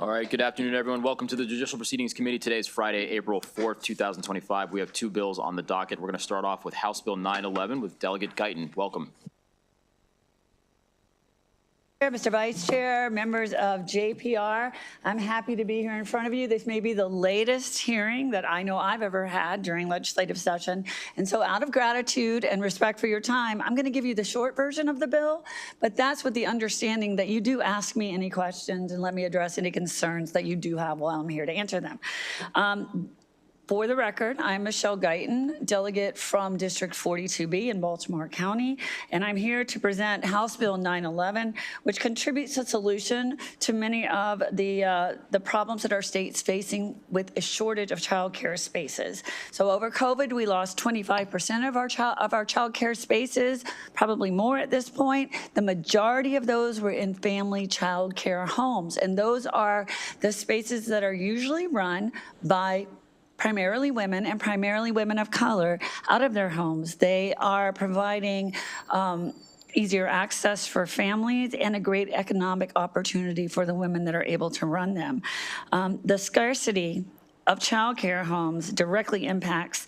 All right, good afternoon, everyone. Welcome to the Judicial Proceedings Committee. Today is Friday, April 4th, 2025. We have two bills on the docket. We're going to start off with House Bill 911 with Delegate Guyton. Welcome. Mr. Vice Chair, members of JPR, I'm happy to be here in front of you. This may be the latest hearing that I know I've ever had during legislative session. And so out of gratitude and respect for your time, I'm going to give you the short version of the bill, but that's with the understanding that you do ask me any questions and let me address any concerns that you do have while I'm here to answer them. For the record, I'm Michelle Guyton, delegate from District 42B in Baltimore County, and I'm here to present House Bill 911, which contributes a solution to many of the problems that our state's facing with a shortage of child care spaces. So over COVID, we lost 25% of our child care spaces, probably more at this point. The majority of those were in family child care homes, and those are the spaces that are usually run by primarily women and primarily women of color out of their homes. They are providing easier access for families and a great economic opportunity for the women that are able to run them. The scarcity of childcare homes directly impacts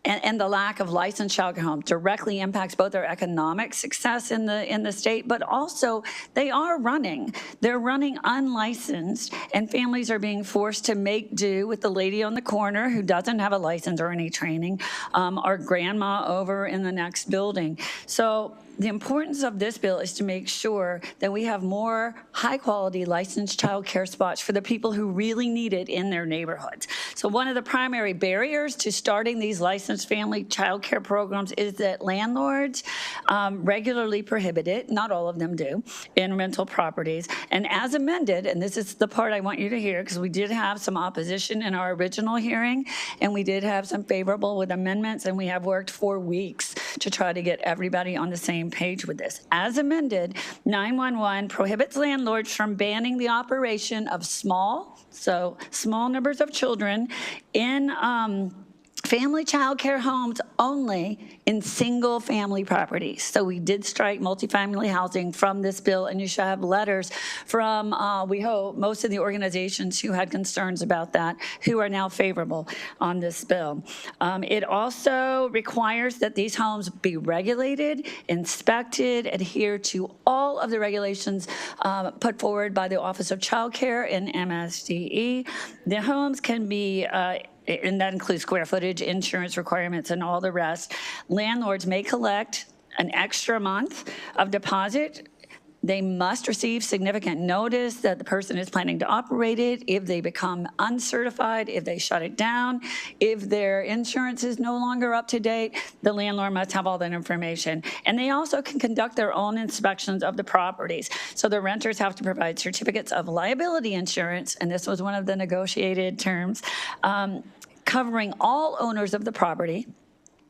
and the lack of licensed childcare homes directly impacts both their economic success in the state, but also they're running unlicensed, and families are being forced to make do with the lady on the corner who doesn't have a license or any training, or grandma over in the next building. So the importance of this bill is to make sure that we have more high-quality licensed child care spots for the people who really need it in their neighborhoods. So one of the primary barriers to starting these licensed family child care programs is that landlords regularly prohibit it, not all of them do, in rental properties. And as amended, and this is the part I want you to hear, because we did have some opposition in our original hearing, and we did have some favorable with amendments, and we have worked for weeks to try to get everybody on the same page with this. As amended, 911 prohibits landlords from banning the operation of small numbers of children in family child care homes only in single family properties. So we did strike multifamily housing from this bill, and you should have letters from, we hope, most of the organizations who had concerns about that, who are now favorable on this bill. It also requires that these homes be regulated, inspected, adhere to all of the regulations put forward by the Office of Child Care and MSDE. The homes can be and that includes square footage, insurance requirements, and all the rest. Landlords may collect an extra month of deposit. They must receive significant notice that the person is planning to operate it. If they become uncertified, if they shut it down, if their insurance is no longer up to date, the landlord must have all that information. And they also can conduct their own inspections of the properties. So the renters have to provide certificates of liability insurance, and this was one of the negotiated terms, covering all owners of the property.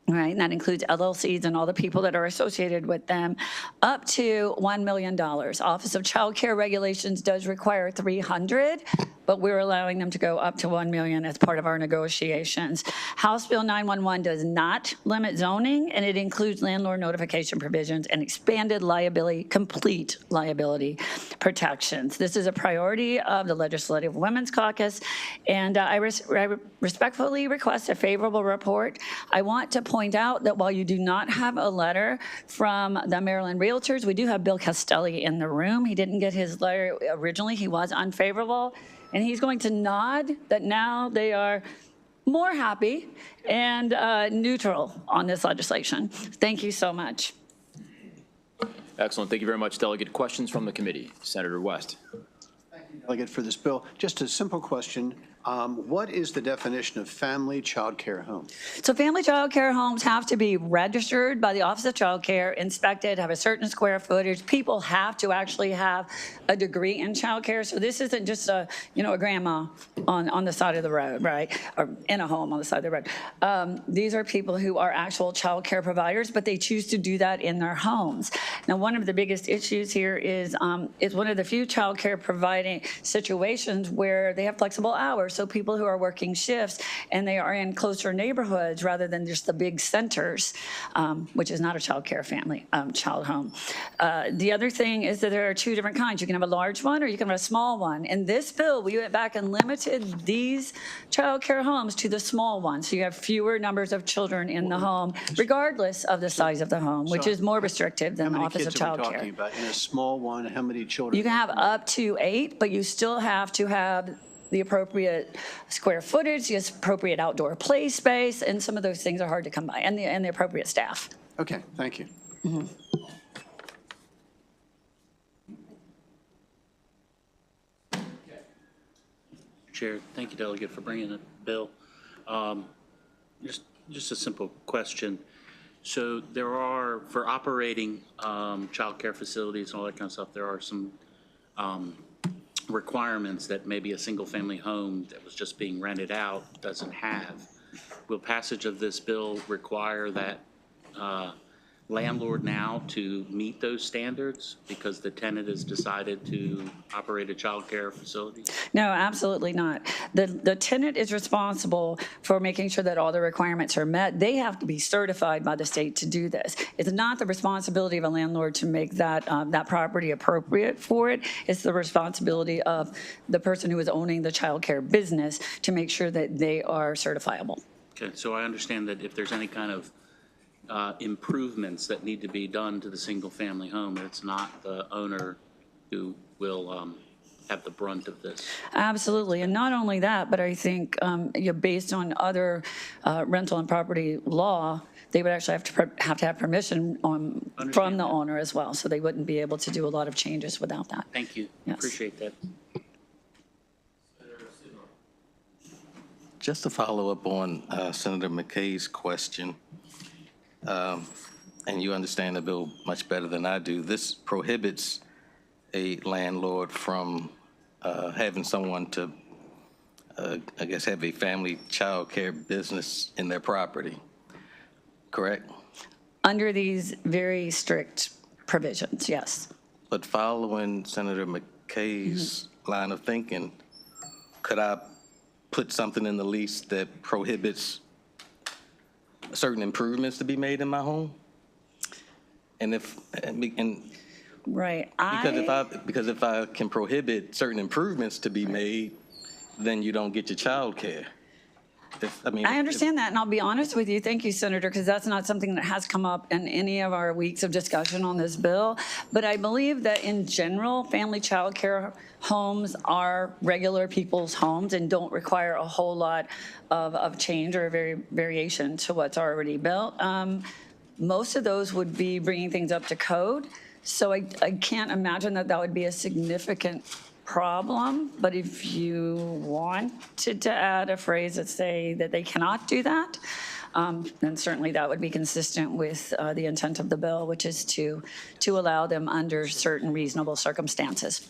Right, and that includes LLCs and all the people that are associated with them, up to $1 million. Office of Child Care Regulations does require $300,000, but we're allowing them to go up to $1 million as part of our negotiations. House Bill 911 does not limit zoning, and it includes landlord notification provisions and expanded liability, complete liability protections. This is a priority of the Legislative Women's Caucus, and I respectfully request a favorable report. I want to point out that while you do not have a letter from the Maryland Realtors, we do have Bill Castelli in the room. He didn't get his letter originally. He was unfavorable, and he's going to nod that now they are more happy and neutral on this legislation. Thank you so much. Excellent. Thank you very much, Delegate. Questions from the committee? Senator West. Thank you, Delegate, for this bill. Just a simple question. What is the definition of family child care home? So family child care homes have to be registered by the Office of Child Care, inspected, have a certain square footage. People have to actually have a degree in child care. So this isn't just a grandma on the side of the road, right? Or in a home on the side of the road. These are people who are actual child care providers, but they choose to do that in their homes. Now, one of the biggest issues here is one of the few child care providing situations where they have flexible hours. also people who are working shifts, and they are in closer neighborhoods rather than just the big centers, which is not a child care child home. The other thing is that there are two different kinds. You can have a large one or you can have a small one. In this bill, we went back and limited these child care homes to the small ones. So you have fewer numbers of children in the home, regardless of the size of the home, which is more restrictive than the Office of Child How many kids are we Care. talking about? In a small one, how many children? You can have up to 8, but you still have to have the appropriate square footage, the appropriate outdoor play space, and some of those things are hard to come by, and the appropriate staff. Okay, thank you. Chair, thank you, Delegate, for bringing the bill. Just a simple question. So there are, for operating childcare facilities and all that kind of stuff, there are some requirements that maybe a single-family home that was just being rented out doesn't have. Will passage of this bill require that landlord now to meet those standards because the tenant has decided to operate a child care facility? No, absolutely not. The tenant is responsible for making sure that all the requirements are met. They have to be certified by the state to do this. It's not the responsibility of a landlord to make that property appropriate for it. It's the responsibility of the person who is owning the child care business to make sure that they are certifiable. Okay, so I understand that if there's any kind of improvements that need to be done to the single-family home, it's not the owner who will have the brunt of this. Absolutely, and not only that, but I think based on other rental and property law, they would actually have to have permission from the owner as well, so they wouldn't be able to do a lot of changes without that. Thank you. Yes. Appreciate that. Just to follow up on Senator McKay's question, and you understand the bill much better than I do, this prohibits a landlord from having someone to, I guess, have a family child care business in their property, correct? Under these very strict provisions, yes. But following Senator McKay's line of thinking, could I put something in the lease that prohibits certain improvements to be made in my home? And Right. because if I can prohibit certain improvements to be made, then you don't get your child care. I understand that, and I'll be honest with you. Thank you, Senator, because that's not something that has come up in any of our weeks of discussion on this bill. But I believe that in general, family child care homes are regular people's homes and don't require a whole lot of change or variation to what's already built. Most of those would be bringing things up to code. So I can't imagine that would be a significant problem, but if you wanted to add a phrase that say that they cannot do that, then certainly that would be consistent with the intent of the bill, which is to allow them under certain reasonable circumstances.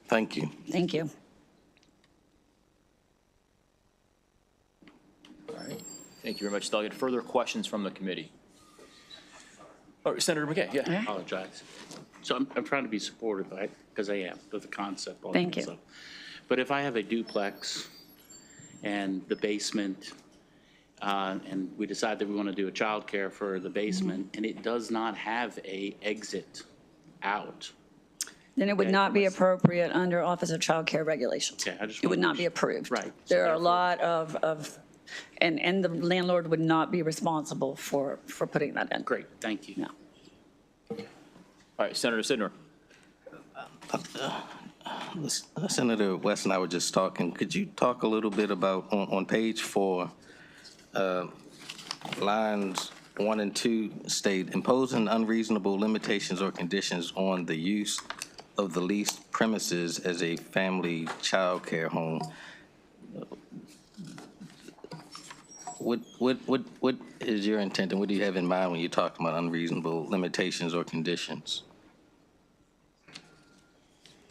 Thank you. Thank you. All right. Thank you very much, Delegate. Further questions from the committee? Oh, Senator McKay, yeah. I apologize. So I'm trying to be supportive, right? Because I am, with the concept. All Thank that you. stuff. But if I have a duplex and the basement, and we decide that we want to do a childcare for the basement, and it does not have a exit out, Then it would not be appropriate under Office of Child Care regulations. Okay, I just It would wanted not to- be approved. Right. So There are a therefore- lot of and the landlord would not be responsible for putting that in. great, thank you. No. All right, Senator Sidner. Senator West and I were just talking. Could you talk a little bit about, on page 4, lines 1 and 2 state, imposing unreasonable limitations or conditions on the use of the leased premises as a family child care home. What is your intent, and what do you have in mind when you're talking about unreasonable limitations or conditions?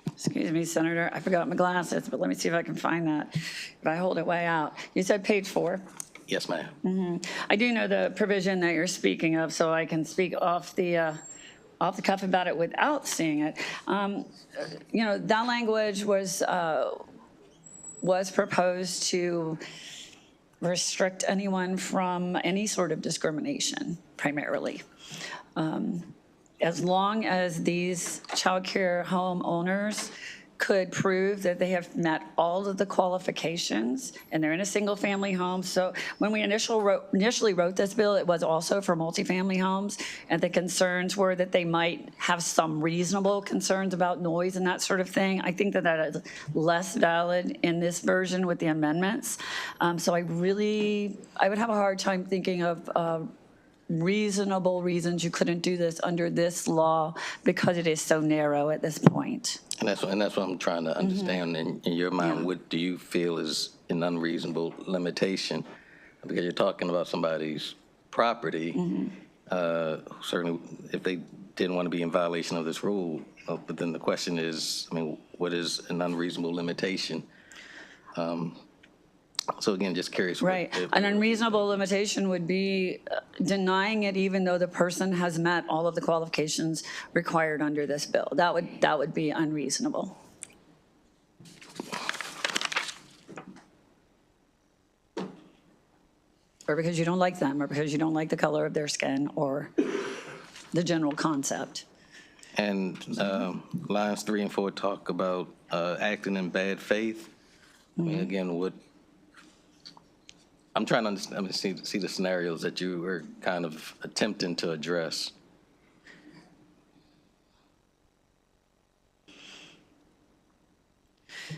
Excuse me, Senator, I forgot my glasses, but let me see if I can find that. If I hold it way out. You said page 4. Yes, ma'am. I do know the provision that you're speaking of, so I can speak off the cuff about it without seeing it. That language was was proposed to restrict anyone from any sort of discrimination, primarily. As long as these childcare home owners could prove that they have met all of the qualifications and they're in a single-family home. So when we initially wrote this bill, it was also for multifamily homes, and the concerns were that they might have some reasonable concerns about noise and that sort of thing. I think that that is less valid in this version with the amendments. So I would have a hard time thinking of reasonable reasons you couldn't do this under this law because it is so narrow at this point. And that's what I'm trying to understand in your mind. Yeah. What do you feel is an unreasonable limitation? Because you're talking about somebody's property. Certainly, if they didn't want to be in violation of this rule, but then the question is, I mean, what is an unreasonable limitation? So again, just curious. Right. An unreasonable limitation would be denying it even though the person has met all of the qualifications required under this bill. That would be unreasonable. Or because you don't like them, or because you don't like the color of their skin, or the general concept. And lines 3 and 4 talk about acting in bad faith. I mean, again, I'm trying to understand, see the scenarios that you were kind of attempting to address.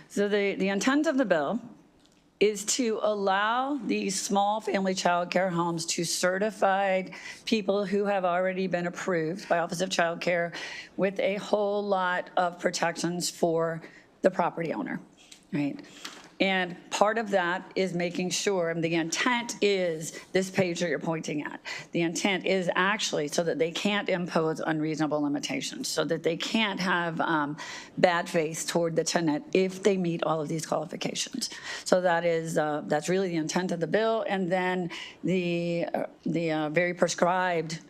So the intent of the bill is to allow these small family child care homes to certified people who have already been approved by Office of Child Care with a whole lot of protections for the property owner, right? And part of that is making sure, and the intent is this page that you're pointing at. The intent is actually so that they can't impose unreasonable limitations, so that they can't have bad faith toward the tenant if they meet all of these qualifications. So that's really the intent of the bill. And then the very prescribed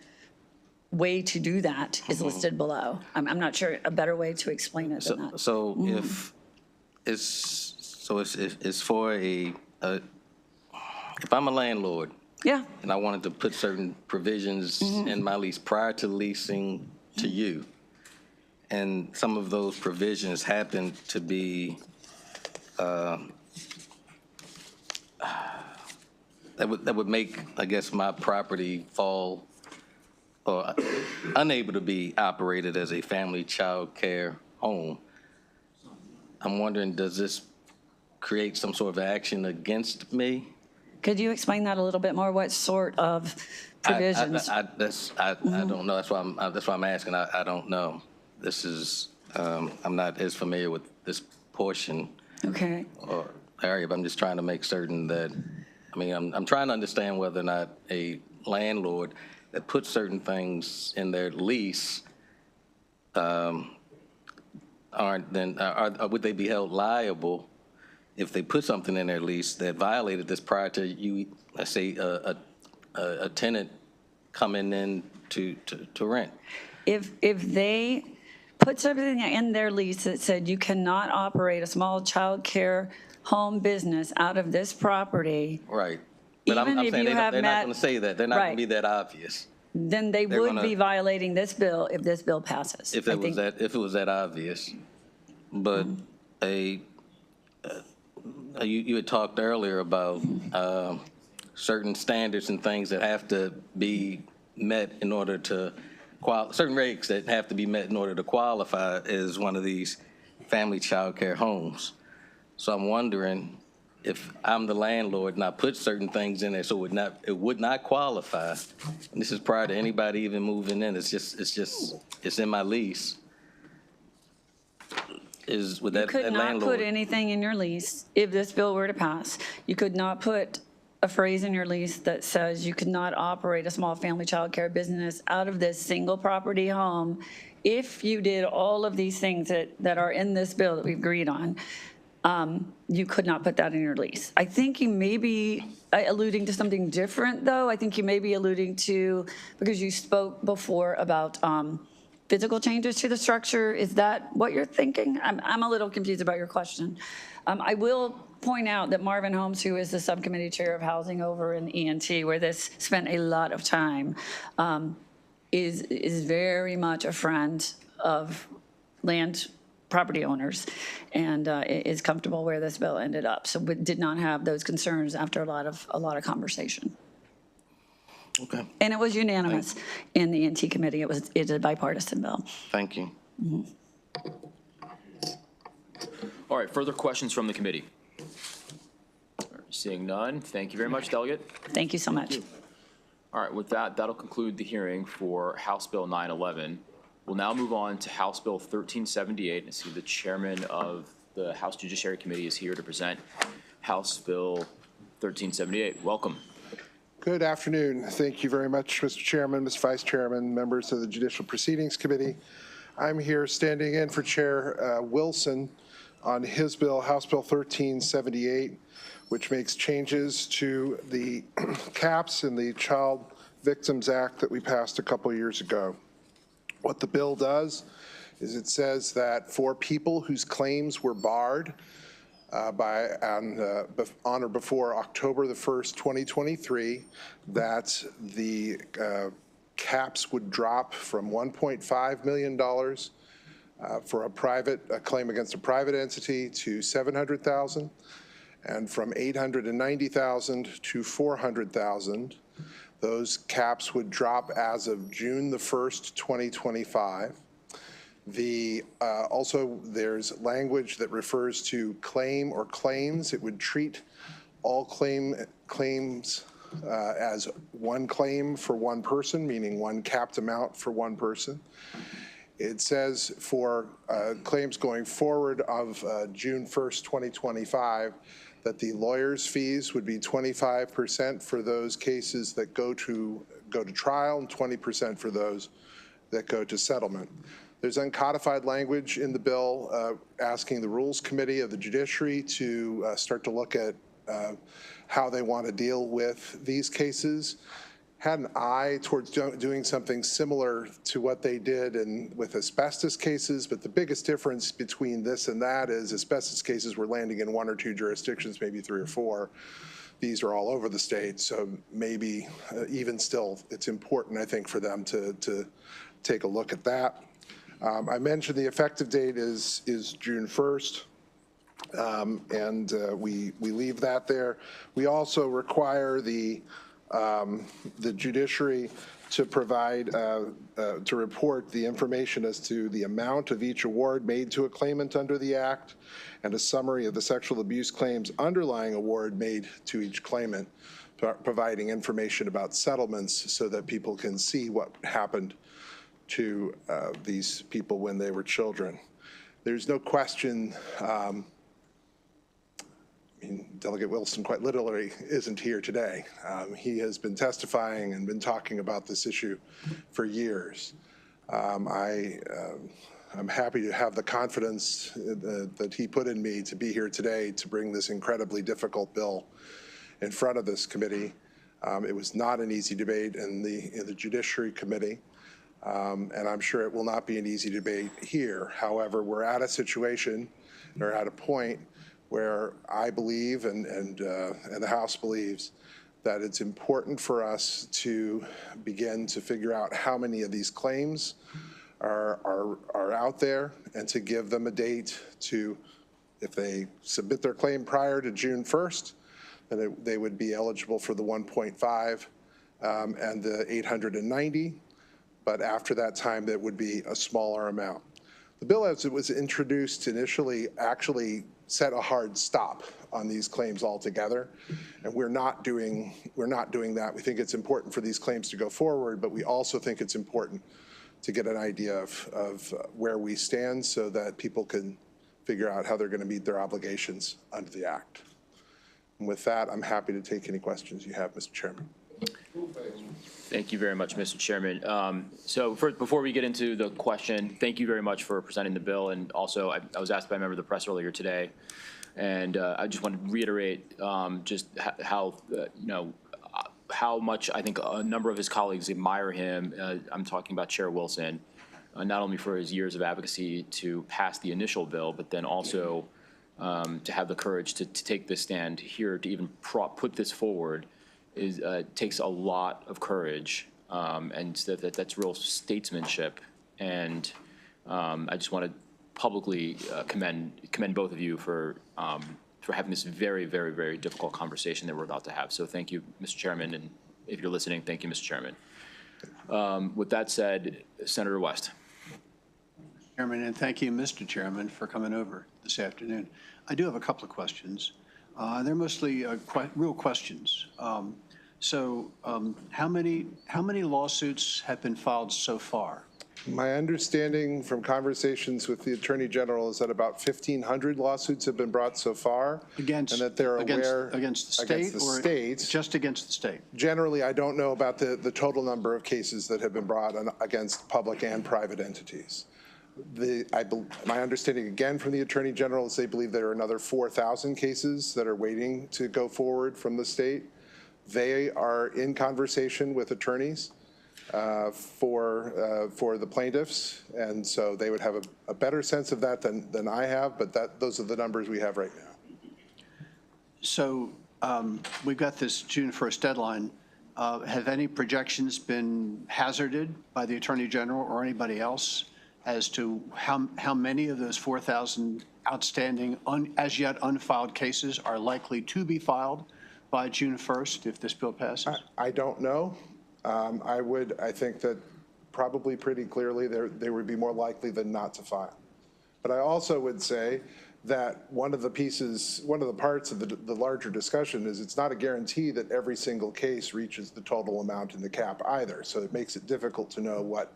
way to do that is listed below. I'm not sure a better way to explain it than that. So if it's for if I'm a landlord, Yeah. and I wanted to put certain provisions in my lease prior to leasing to you, and some of those provisions happen to be that would make, I guess, my property fall or unable to be operated as a family child care home. I'm wondering, does this create some sort of action against me? Could you explain that a little bit more? What sort of provisions? I don't know. That's why I'm asking. I don't know. This is I'm not as familiar with this portion Okay. or area, but I'm just trying to make certain that. I mean, I'm trying to understand whether or not a landlord that puts certain things in their lease would they be held liable if they put something in their lease that violated this prior to you, let's say, a tenant coming in to rent? If they put something in their lease that said you cannot operate a small child care home business out of this property, Right. But Even I'm if saying you have they're not met- going to say that. They're not going Right. to be that obvious. then they They're would gonna- be violating this bill if this bill passes. If I it was think. if it was that obvious. But you had talked earlier about certain standards and things that have to be met in order to certain regs that have to be met in order to qualify as one of these family child care homes. So I'm wondering if I'm the landlord and I put certain things in there so it would not qualify. And this is prior to anybody even moving in. It's in my lease. Would You that could not landlord? put anything in your lease if this bill were to pass. You could not put a phrase in your lease that says you could not operate a small family child care business out of this single property home if you did all of these things that are in this bill that we've agreed on. You could not put that in your lease. I think you may be alluding to something different, though. I think you may be alluding to, because you spoke before about physical changes to the structure. Is that what you're thinking? I'm a little confused about your question. I will point out that Marvin Holmes, who is the subcommittee chair of housing over in ENT, where this spent a lot of time, is very much a friend of land property owners and is comfortable where this bill ended up. So we did not have those concerns after a lot of conversation. Okay, And it was unanimous in the ENT committee. It's a bipartisan bill. thank you. All right, further questions from the committee? Seeing none, thank you very much, Delegate. Thank you so much. All right, with that, that'll conclude the hearing for House Bill 911. We'll now move on to House Bill 1378. I see the chairman of the House Judiciary Committee is here to present House Bill 1378. Welcome. Good afternoon. Thank you very much, Mr. Chairman, Mr. Vice Chairman, members of the Judicial Proceedings Committee. I'm here standing in for Chair Wilson on his bill, House Bill 1378, which makes changes to the caps in the Child Victims Act that we passed a couple years ago. What the bill does is it says that for people whose claims were barred on or before October the 1st, 2023, that the caps would drop from $1.5 million for a claim against a private entity to $700,000, and from $890,000 to $400,000. Those caps would drop as of June the 1st, 2025. Also, there's language that refers to claim or claims. It would treat all claims as one claim for one person, meaning one capped amount for one person. It says for claims going forward of June 1st, 2025, that the lawyer's fees would be 25% for those cases that go to trial and 20% for those that go to settlement. There's uncodified language in the bill asking the Rules Committee of the Judiciary to start to look at how they want to deal with these cases. Had an eye towards doing something similar to what they did with asbestos cases, but the biggest difference between this and that is asbestos cases were landing in 1 or 2 jurisdictions, maybe 3 or 4. These are all over the state, so maybe even still, it's important, I think, for them to take a look at that. I mentioned the effective date is June 1st. And we leave that there. We also require the judiciary to provide, to report the information as to the amount of each award made to a claimant under the Act and a summary of the sexual abuse claims underlying award made to each claimant, providing information about settlements so that people can see what happened to these people when they were children. There's no question, Delegate Wilson quite literally isn't here today. He has been testifying and been talking about this issue for years. I'm happy to have the confidence that he put in me to be here today to bring this incredibly difficult bill in front of this committee. It was not an easy debate in the Judiciary Committee. And I'm sure it will not be an easy debate here. However, we're at a situation or at a point where I believe and the House believes that it's important for us to begin to figure out how many of these claims are out there and to give them a date to, if they submit their claim prior to June 1st, then they would be eligible for the 1.5 and the 890. But after that time, that would be a smaller amount. The bill as it was introduced initially actually set a hard stop on these claims altogether, and we're not doing that. We think it's important for these claims to go forward, but we also think it's important to get an idea of where we stand so that people can figure out how they're going to meet their obligations under the Act. And with that, I'm happy to take any questions you have, Mr. Chairman. Thank you very much, Mr. Chairman. So before we get into the question, thank you very much for presenting the bill. And also, I was asked by a member of the press earlier today, and I just want to reiterate just how, how much I think a number of his colleagues admire him. I'm talking about Chair Wilson, not only for his years of advocacy to pass the initial bill, but then also to have the courage to take this stand here, to even put this forward, takes a lot of courage, and that's real statesmanship. And I just want to publicly commend both of you for having this very, very, very difficult conversation that we're about to have. So thank you, Mr. Chairman, and if you're listening, thank you, Mr. Chairman. With that said, Senator West. Chairman, and thank you, Mr. Chairman, for coming over this afternoon. I do have a couple of questions. They're mostly real questions. How many lawsuits have been filed so far? My understanding from conversations with the Attorney General is that about 1,500 lawsuits have been brought so far. Against, and that they're aware against the state, against the or state. Just against the state? Generally, I don't know about the total number of cases that have been brought against public and private entities. My understanding, again, from the Attorney General is they believe there are another 4,000 cases that are waiting to go forward from the state. They are in conversation with attorneys for the plaintiffs, and so they would have a better sense of that than I have, but those are the numbers we have right now. So we've got this June 1st deadline. Have any projections been hazarded by the Attorney General or anybody else as to how many of those 4,000 outstanding, as yet unfiled cases are likely to be filed by June 1st if this bill passes? I don't know. I think that probably pretty clearly they would be more likely than not to file. But I also would say that one of the parts of the larger discussion is it's not a guarantee that every single case reaches the total amount in the cap either. So it makes it difficult to know what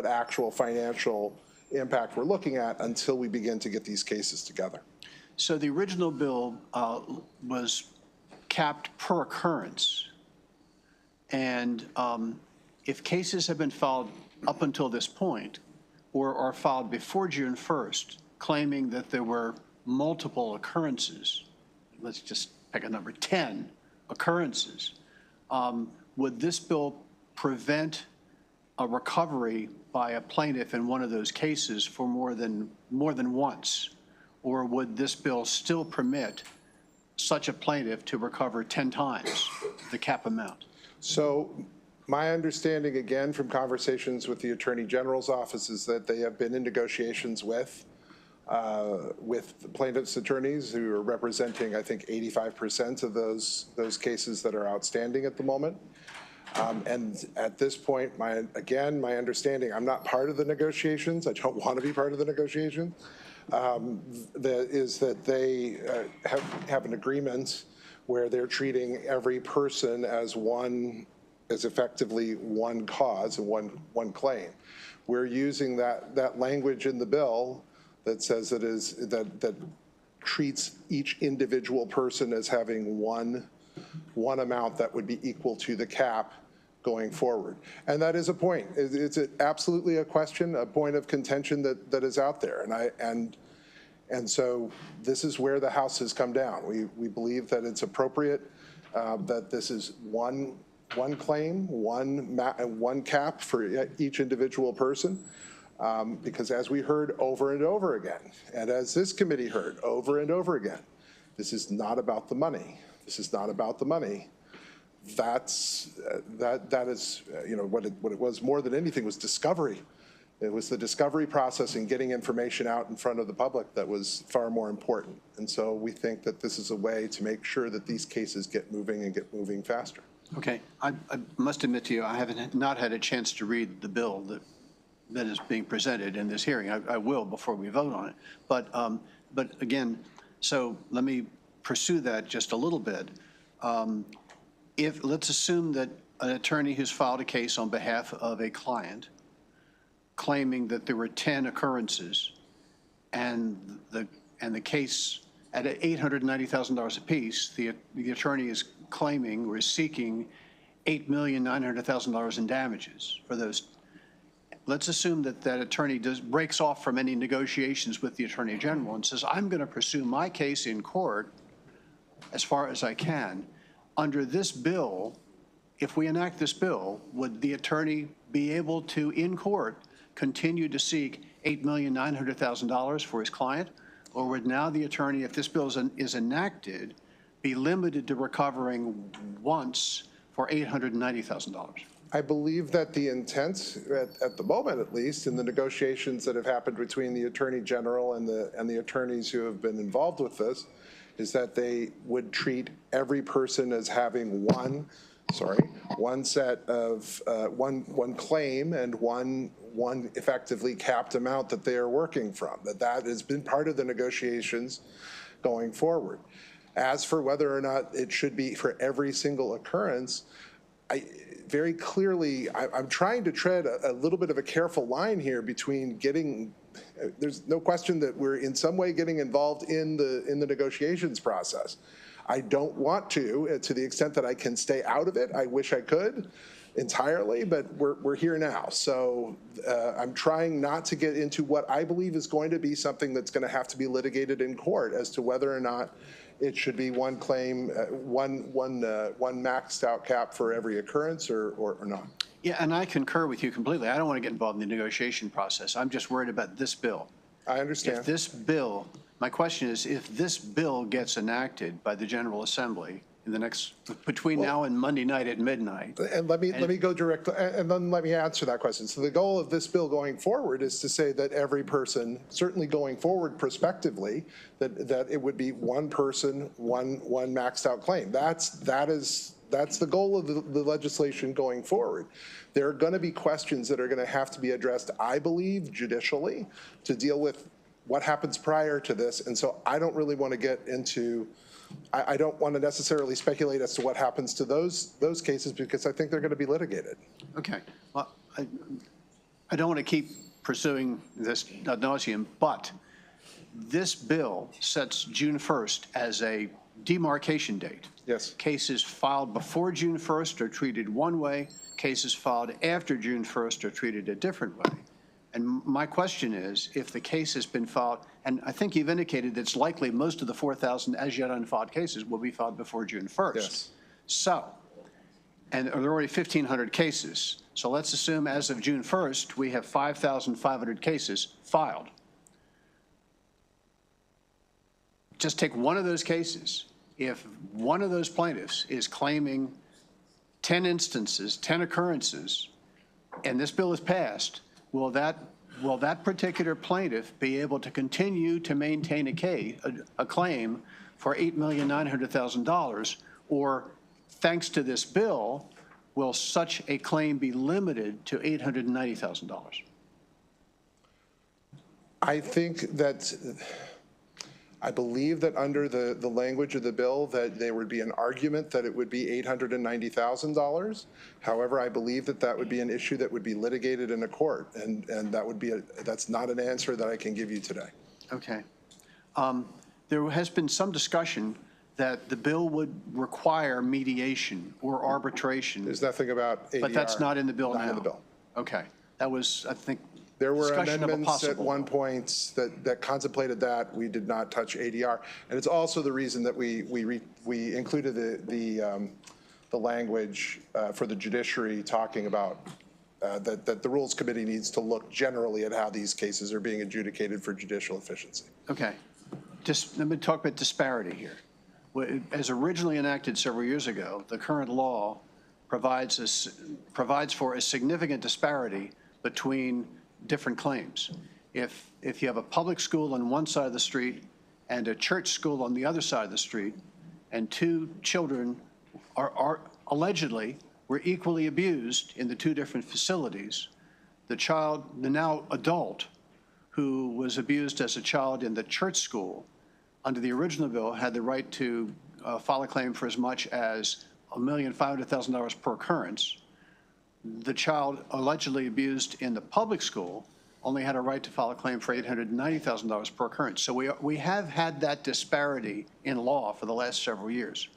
actual financial impact we're looking at until we begin to get these cases together. So the original bill was capped per occurrence. And if cases have been filed up until this point or are filed before June 1st, claiming that there were multiple occurrences, let's just pick a number, 10 occurrences, would this bill prevent a recovery by a plaintiff in one of those cases for more than once? Or would this bill still permit such a plaintiff to recover 10 times the cap amount? So my understanding, again, from conversations with the Attorney General's office is that they have been in negotiations with the plaintiff's attorneys who are representing, I think, 85% of those cases that are outstanding at the moment. And at this point, my understanding, I'm not part of the negotiations. I don't want to be part of the negotiation. Is that they have an agreement where they're treating every person as effectively one cause and one claim. We're using that language in the bill that says that treats each individual person as having one amount that would be equal to the cap going forward. And that is a point. It's absolutely a question, a point of contention that is out there. And so this is where the House has come down. We believe that it's appropriate that this is one claim, one cap for each individual person, because as we heard over and over again, and as this committee heard over and over again, this is not about the money. This is not about the money. That is, what it was more than anything was discovery. It was the discovery process and getting information out in front of the public that was far more important. And so we think that this is a way to make sure that these cases get moving faster. Okay, I must admit to you, I have not had a chance to read the bill that is being presented in this hearing. I will before we vote on it. But again, so let me pursue that just a little bit. Let's assume that an attorney who's filed a case on behalf of a client claiming that there were 10 occurrences and the case at $890,000 apiece, the attorney is claiming or is seeking $8,900,000 in damages for those. Let's assume that attorney breaks off from any negotiations with the Attorney General and says, I'm going to pursue my case in court as far as I can. Under this bill, if we enact this bill, would the attorney be able to, in court, continue to seek $8,900,000 for his client? or would now the attorney, if this bill is enacted, be limited to recovering once for $890,000? I believe that the intent, at the moment at least, in the negotiations that have happened between the Attorney General and the attorneys who have been involved with this, is that they would treat every person as having one set of, one claim and one effectively capped amount that they are working from, that has been part of the negotiations going forward. As for whether or not it should be for every single occurrence, very clearly, I'm trying to tread a little bit of a careful line here between there's no question that we're in some way getting involved in the negotiations process. I don't want to the extent that I can stay out of it. I wish I could entirely, but we're here now. So I'm trying not to get into what I believe is going to be something that's going to have to be litigated in court as to whether or not it should be one claim, one maxed out cap for every occurrence or not. Yeah, and I concur with you completely. I don't want to get involved in the negotiation process. I'm just worried about this bill. I understand. If this bill, my question is, if this bill gets enacted by the General Assembly in the between now and Monday night at midnight. And let me go direct, and then let me answer that question. So the goal of this bill going forward is to say that every person, certainly going forward prospectively, that it would be one person, one maxed out claim. That's the goal of the legislation going forward. There are going to be questions that are going to have to be addressed, I believe, judicially, to deal with what happens prior to this. And so I don't really want to get into, I don't want to necessarily speculate as to what happens to those cases, because I think they're going to be litigated. Okay. Well, I don't want to keep pursuing this ad nauseum, but this bill sets June 1st as a demarcation date. Yes. Cases filed before June 1st are treated one way. Cases filed after June 1st are treated a different way. And my question is, if the case has been filed, and I think you've indicated that it's likely most of the 4,000 as yet unfiled cases will be filed before June 1st. Yes. So, and there are already 1,500 cases. So let's assume as of June 1st, we have 5,500 cases filed. Just take one of those cases. If one of those plaintiffs is claiming 10 instances, 10 occurrences, and this bill is passed, will that particular plaintiff be able to continue to maintain a claim for $8,900,000, or thanks to this bill, will such a claim be limited to $890,000? I believe that under the language of the bill that there would be an argument that it would be $890,000. However, I believe that would be an issue that would be litigated in a court, and that's not an answer that I can give you today. Okay. There has been some discussion that the bill would require mediation or arbitration. There's nothing about ADR. But that's not in the bill now? Not in the bill. Okay. That was, I think, there were discussion amendments at one point that contemplated that. We did not touch ADR. And it's also the reason that we included the language for the judiciary talking about that the Rules Committee needs to look generally at how these cases are being adjudicated for judicial efficiency. okay. Just let me talk about disparity here. As originally enacted several years ago, the current law provides for a significant disparity between different claims. If you have a public school on one side of the street and a church school on the other side of the street, and two children are allegedly were equally abused in the two different facilities, the now adult who was abused as a child in the church school under the original bill had the right to file a claim for as much as $1,500,000 per occurrence. The child allegedly abused in the public school only had a right to file a claim for $890,000 per occurrence. So we have had that disparity in law for the last several years.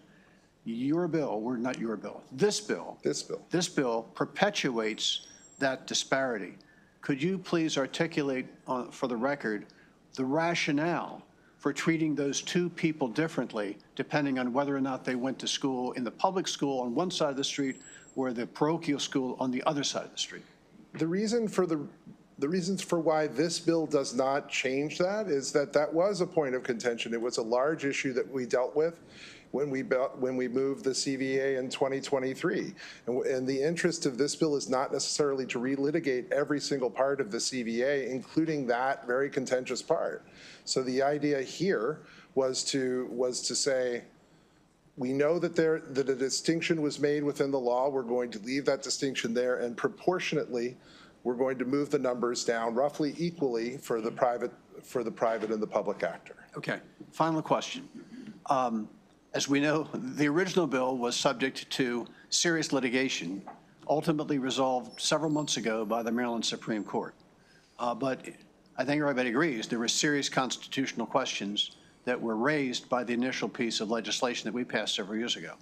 Your bill, not your bill, this bill perpetuates that disparity. Could you please articulate for the record the rationale for treating those two people differently depending on whether or not they went to school in the public school on one side of the street or the parochial school on the other side of the street? The reason for the the reasons for why this bill does not change that is that that was a point of contention. It was a large issue that we dealt with when we moved the CVA in 2023. And the interest of this bill is not necessarily to relitigate every single part of the CVA, including that very contentious part. So the idea here was to say, we know that that a distinction was made within the law. We're going to leave that distinction there, and proportionately, we're going to move the numbers down roughly equally for the private and the public actor. Okay, final question. As we know, the original bill was subject to serious litigation, ultimately resolved several months ago by the Maryland Supreme Court. But I think everybody agrees there were serious constitutional questions that were raised by the initial piece of legislation that we passed several years ago.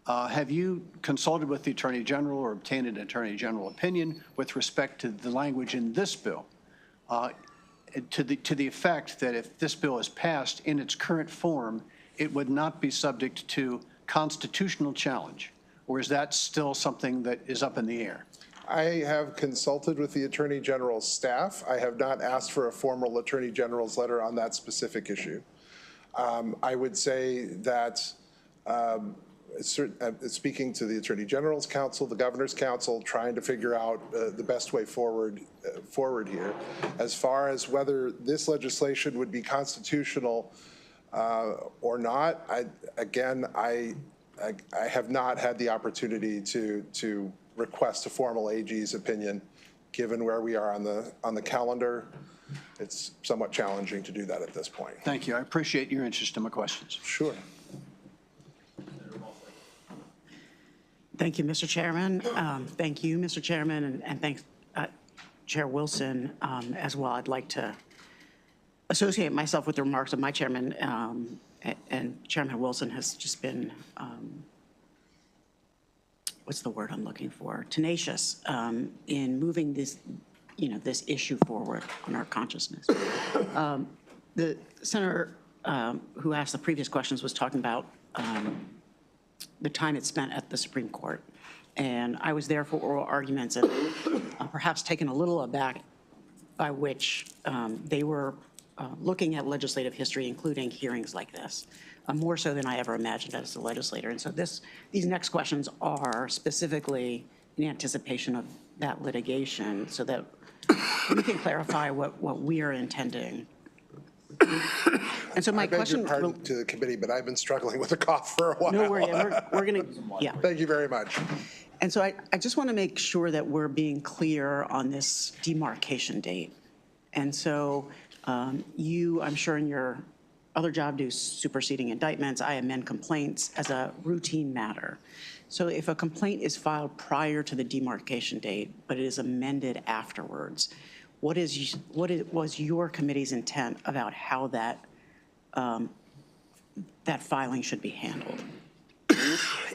Have you consulted with the Attorney General or obtained an Attorney General opinion with respect to the language in this bill, to the effect that if this bill is passed in its current form, it would not be subject to constitutional challenge? Or is that still something that is up in the air? I have consulted with the Attorney General's staff. I have not asked for a formal Attorney General's letter on that specific issue. I would say that speaking to the Attorney General's Council, the Governor's Council, trying to figure out the best way forward here. As far as whether this legislation would be constitutional or not, I have not had the opportunity to request a formal AG's opinion, given where we are on the calendar. It's somewhat challenging to do that at this point. Thank you. I appreciate your interest in my questions. Sure. Thank you, Mr. Chairman. Thank you, Mr. Chairman, and thanks, Chair Wilson, as well. I'd like to associate myself with the remarks of my chairman, and Chairman Wilson has just been, what's the word I'm looking for? Tenacious in moving this, this issue forward on our consciousness. The senator who asked the previous questions was talking about the time it spent at the Supreme Court. And I was there for oral arguments and perhaps taken a little aback by which they were looking at legislative history, including hearings like this, more so than I ever imagined as a legislator. And so these next questions are specifically in anticipation of that litigation so that we can clarify what we are intending. And so my question— I beg your pardon to the committee, but I've been struggling with a cough for a while. No worry, we're going to, yeah. Thank you very much. And so I just want to make sure that we're being clear on this demarcation date. And so you, I'm sure in your other job, do superseding indictments. I amend complaints as a routine matter. So if a complaint is filed prior to the demarcation date, but it is amended afterwards, what was your committee's intent about how that filing should be handled?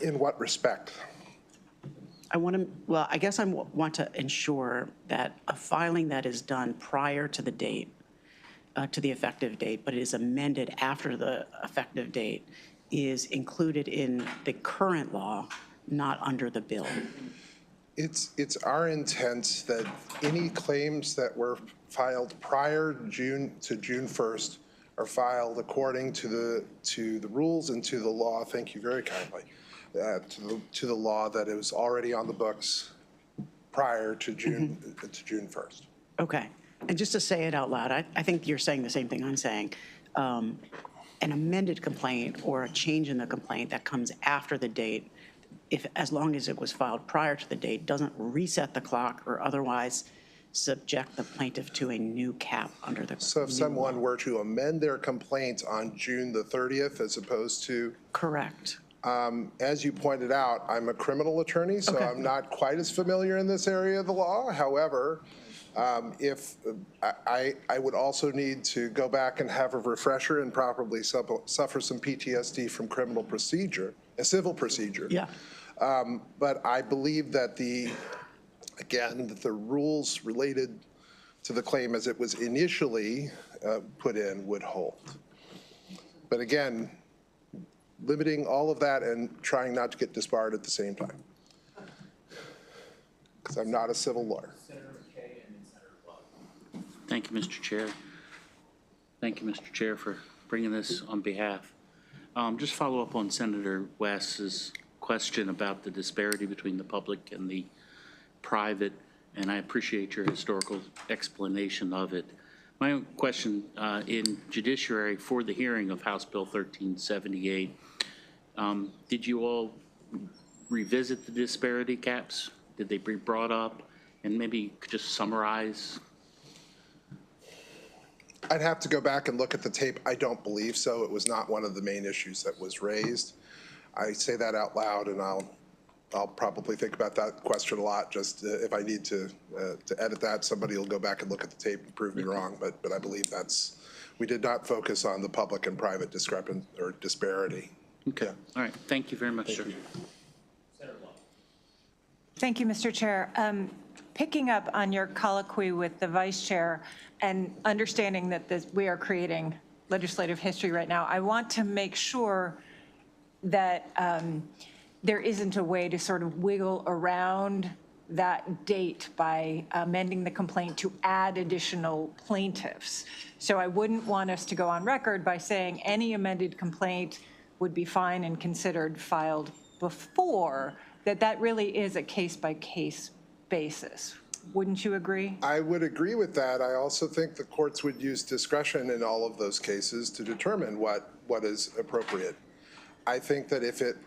In what respect? I guess I want to ensure that a filing that is done prior to the date, to the effective date, but it is amended after the effective date, is included in the current law, not under the bill. It's our intent that any claims that were filed prior to June 1st are filed according to the rules and to the law. Thank you very kindly. To the law that it was already on the books prior to June 1st. Okay. And just to say it out loud, I think you're saying the same thing I'm saying. An amended complaint or a change in the complaint that comes after the date, as long as it was filed prior to the date, doesn't reset the clock or otherwise subject the plaintiff to a new cap under the So if someone were to amend their complaint on June the 30th as opposed to? Correct. As you pointed out, I'm a criminal attorney, so Okay. I'm not quite as familiar in this area of the law. However, if I would also need to go back and have a refresher and probably suffer some PTSD from criminal procedure, a civil procedure. Yeah. But I believe that the rules related to the claim as it was initially put in would hold. But again, limiting all of that and trying not to get disbarred at the same time. Because I'm not a civil lawyer. Thank you, Mr. Chair. Thank you, Mr. Chair, for bringing this on behalf. Just follow up on Senator West's question about the disparity between the public and the private, and I appreciate your historical explanation of it. My own question, in judiciary for the hearing of House Bill 1378, did you all revisit the disparity caps? Did they be brought up? And maybe could just summarize? I'd have to go back and look at the tape. I don't believe so. It was not one of the main issues that was raised. I say that out loud, and I'll probably think about that question a lot. Just if I need to edit that, somebody will go back and look at the tape and prove me wrong. But I believe we did not focus on the public and private discrepancy or disparity. Okay. Yeah. All right. Thank you very much, sir. Thank you, Mr. Chair. Picking up on your colloquy with the vice chair and understanding that we are creating legislative history right now, I want to make sure that there isn't a way to sort of wiggle around that date by amending the complaint to add additional plaintiffs. So I wouldn't want us to go on record by saying any amended complaint would be fine and considered filed before, that really is a case-by-case basis. Wouldn't you agree? I would agree with that. I also think the courts would use discretion in all of those cases to determine what is appropriate. I think that if it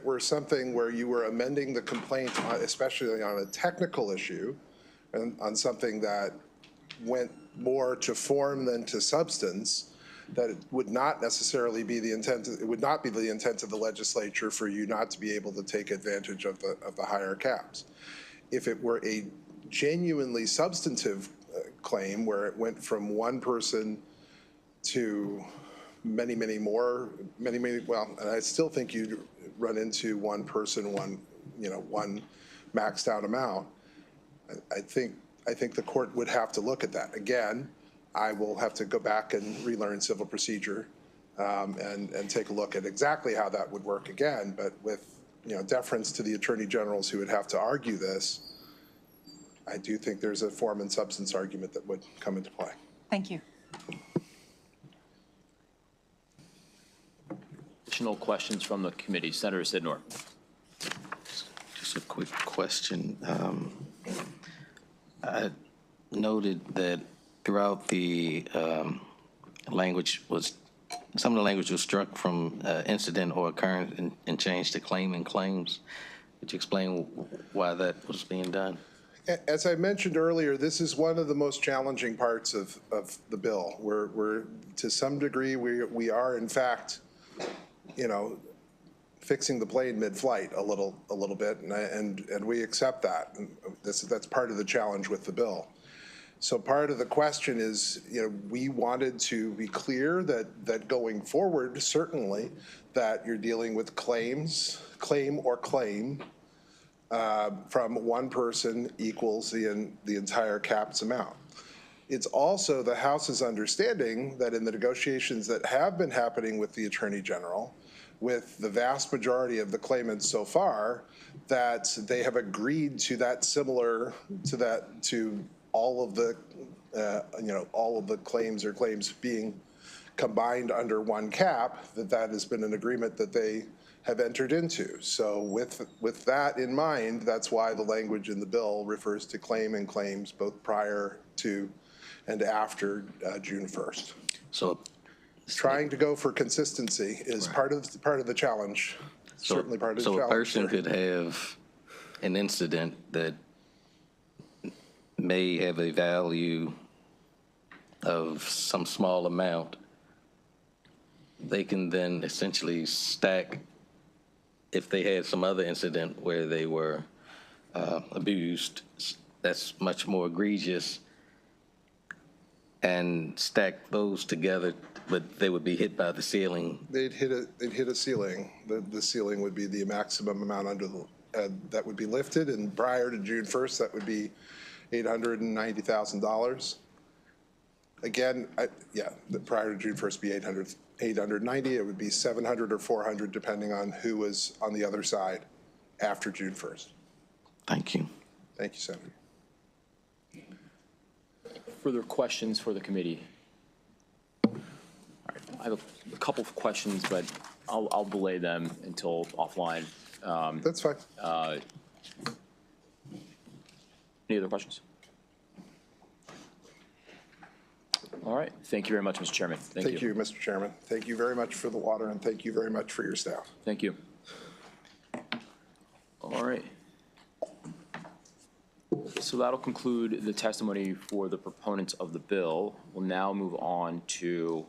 were something where you were amending the complaint, especially on a technical issue, and on something that went more to form than to substance, that it would not necessarily be the intent. It would not be the intent of the legislature for you not to be able to take advantage of the higher caps. If it were a genuinely substantive claim where it went from one person to many more, well, and I still think you'd run into one person, one maxed out amount. I think the court would have to look at that. Again, I will have to go back and relearn civil procedure and take a look at exactly how that would work again. But with deference to the attorney generals who would have to argue this, I do think there's a form and substance argument that would come into play. Thank you. Additional questions from the committee. Senator Sidnor. Just a quick question. I noted that throughout the language some of the language was struck from incident or occurrence and changed to claim and claims. Could you explain why that was being done? As I mentioned earlier, this is one of the most challenging parts of the bill. We're to some degree, we are in fact, fixing the plane mid-flight a little bit, and we accept that. And that's part of the challenge with the bill. So part of the question is, we wanted to be clear that going forward, certainly, that you're dealing with claim from one person equals the entire caps amount. It's also the House's understanding that in the negotiations that have been happening with the Attorney General, with the vast majority of the claimants so far, that they have agreed to that to all of the claims being combined under one cap, that has been an agreement that they have entered into. So with that in mind, that's why the language in the bill refers to claim and claims both prior to and after June 1st. So trying to go for consistency is part of the challenge. Certainly part of the challenge. So a person could have an incident that may have a value of some small amount. They can then essentially stack, if they had some other incident where they were abused, that's much more egregious, and stack those together, but they would be hit by the ceiling. They'd hit a ceiling. The ceiling would be the maximum amount under that would be lifted, and prior to June 1st, that would be $890,000. Again, prior to June 1st be 890. It would be 700 or 400 depending on who was on the other side after June 1st. Thank you. Thank you, Senator. further questions for the committee? All right, I have a couple of questions, but I'll delay them until offline. That's fine. Any other questions? All right, thank you very much, Mr. Chairman. Thank you, Mr. Chairman. Thank you very much for the water, and thank you very much for your staff. Thank you. All right. So that'll conclude the testimony for the proponents of the bill. We'll now move on to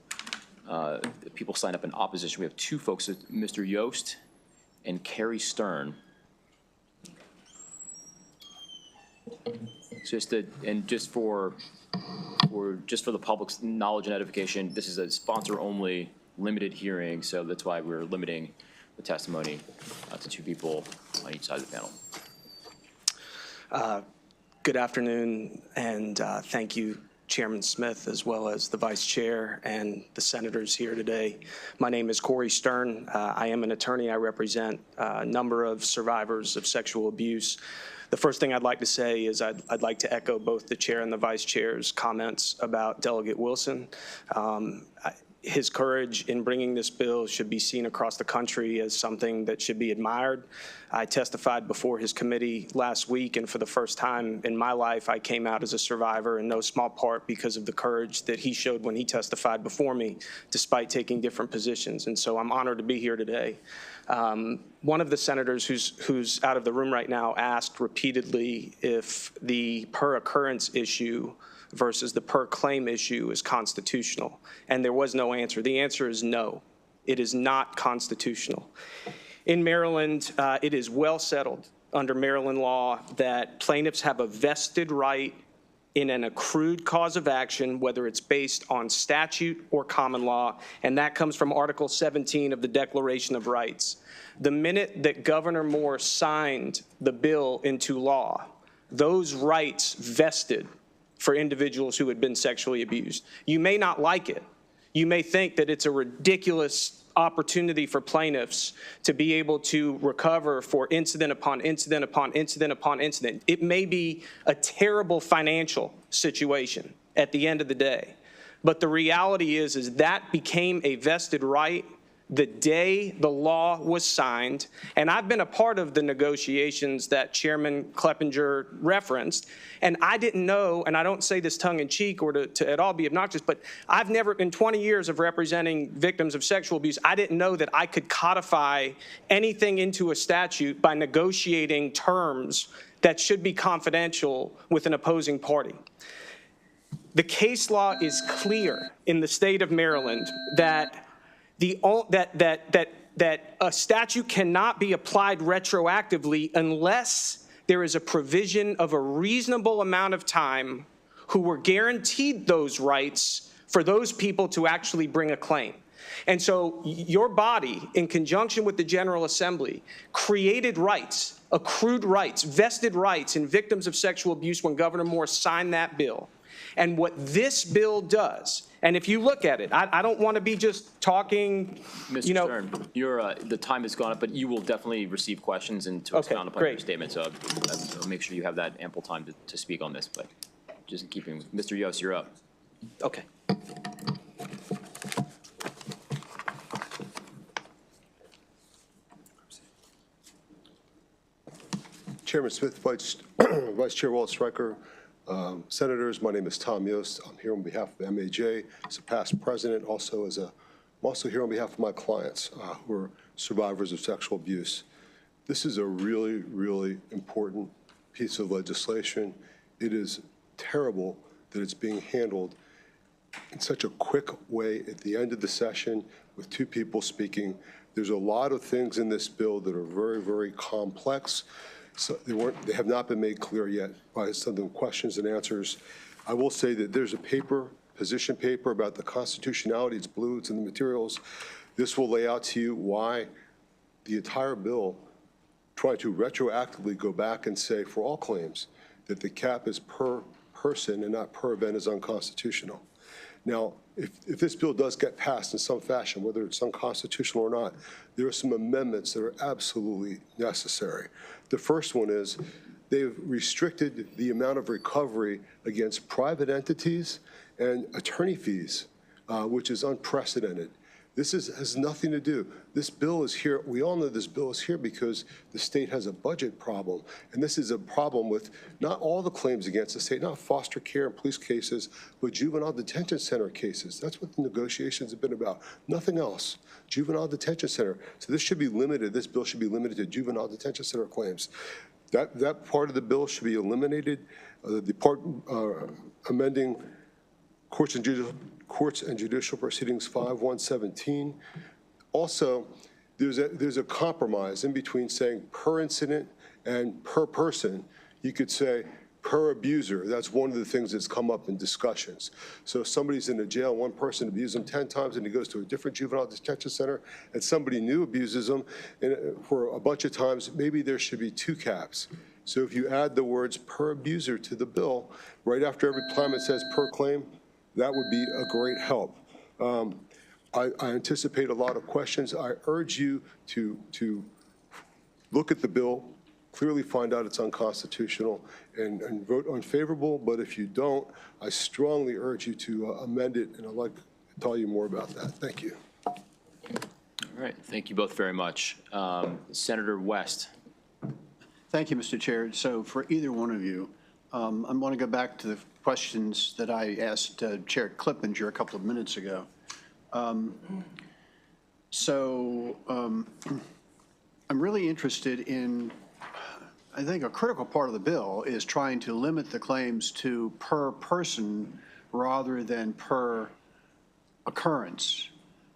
the people signed up in opposition. We have two folks, Mr. Yost and Carrie Stern. Just for the public's knowledge and edification, this is a sponsor-only limited hearing, so that's why we're limiting the testimony to two people on each side of the panel. Good afternoon, and thank you, Chairman Smith, as well as the Vice Chair and the senators here today. My name is Corey Stern. I am an attorney. I represent a number of survivors of sexual abuse. The first thing I'd like to say is I'd like to echo both the Chair and the Vice Chair's comments about Delegate Wilson. His courage in bringing this bill should be seen across the country as something that should be admired. I testified before his committee last week, and for the first time in my life, I came out as a survivor in no small part because of the courage that he showed when he testified before me, despite taking different positions. And so I'm honored to be here today. One of the senators who's out of the room right now asked repeatedly if the per occurrence issue versus the per claim issue is constitutional, and there was no answer. The answer is no. It is not constitutional. In Maryland, it is well settled under Maryland law that plaintiffs have a vested right in an accrued cause of action, whether it's based on statute or common law, and that comes from Article 17 of the Declaration of Rights. The minute that Governor Moore signed the bill into law, those rights vested for individuals who had been sexually abused. You may not like it. You may think that it's a ridiculous opportunity for plaintiffs to be able to recover for incident upon incident upon incident upon incident. It may be a terrible financial situation at the end of the day. But the reality is that became a vested right the day the law was signed, and I've been a part of the negotiations that Chairman Kleppinger referenced, and I didn't know, and I don't say this tongue-in-cheek or to at all be obnoxious, but I've never, in 20 years of representing victims of sexual abuse, I didn't know that I could codify anything into a statute by negotiating terms that should be confidential with an opposing party. The case law is clear in the state of Maryland that that a statute cannot be applied retroactively unless there is a provision of a reasonable amount of time who were guaranteed those rights for those people to actually bring a claim. And so your body, in conjunction with the General Assembly, created rights, accrued rights, vested rights in victims of sexual abuse when Governor Moore signed that bill. And what this bill does, and if you look at it, I don't want to be just talking, Mr. Stern, the time has gone up, but you will definitely receive questions and to expound upon your statement. So I'll make sure you have that ample time to speak on this. But just in keeping, Mr. Yost, you're up. Okay. Chairman Smith, Vice Chair Wallace-Stryker, Senators, my name is Tom Yost. I'm here on behalf of MAJ as a past president. I'm also here on behalf of my clients who are survivors of sexual abuse. This is a really, really important piece of legislation. It is terrible that it's being handled in such a quick way at the end of the session with two people speaking. There's a lot of things in this bill that are very, very complex. So they have not been made clear yet by some of the questions and answers. I will say that there's a position paper about the constitutionality. It's blue, it's in the materials. This will lay out to you why the entire bill tried to retroactively go back and say for all claims that the cap is per person and not per event is unconstitutional. Now, if this bill does get passed in some fashion, whether it's unconstitutional or not, there are some amendments that are absolutely necessary. The first one is they've restricted the amount of recovery against private entities and attorney fees, which is unprecedented. This has nothing to do. This bill is here. We all know this bill is here because the state has a budget problem. And this is a problem with not all the claims against the state, not foster care and police cases, but juvenile detention center cases. That's what the negotiations have been about. Nothing else. Juvenile detention center. So this should be limited. This bill should be limited to juvenile detention center claims. That part of the bill should be eliminated. The part amending Courts and Judicial Proceedings 5-117. Also, there's a compromise in between saying per incident and per person. You could say per abuser. That's one of the things that's come up in discussions. So if somebody's in a jail, one person abuses them 10 times and he goes to a different juvenile detention center and somebody new abuses them for a bunch of times, maybe there should be 2 caps. So if you add the words per abuser to the bill, right after every time it says per claim, that would be a great help. I anticipate a lot of questions. I urge you to look at the bill, clearly find out it's unconstitutional, and vote unfavorable. But if you don't, I strongly urge you to amend it, and I'd like to tell you more about that. Thank you. All right. Thank you both very much. Senator West. Thank you, Mr. Chair. So for either one of you, I want to go back to the questions that I asked Chair Clippinger a couple of minutes ago. I'm really interested in, I think a critical part of the bill is trying to limit the claims to per person rather than per occurrence,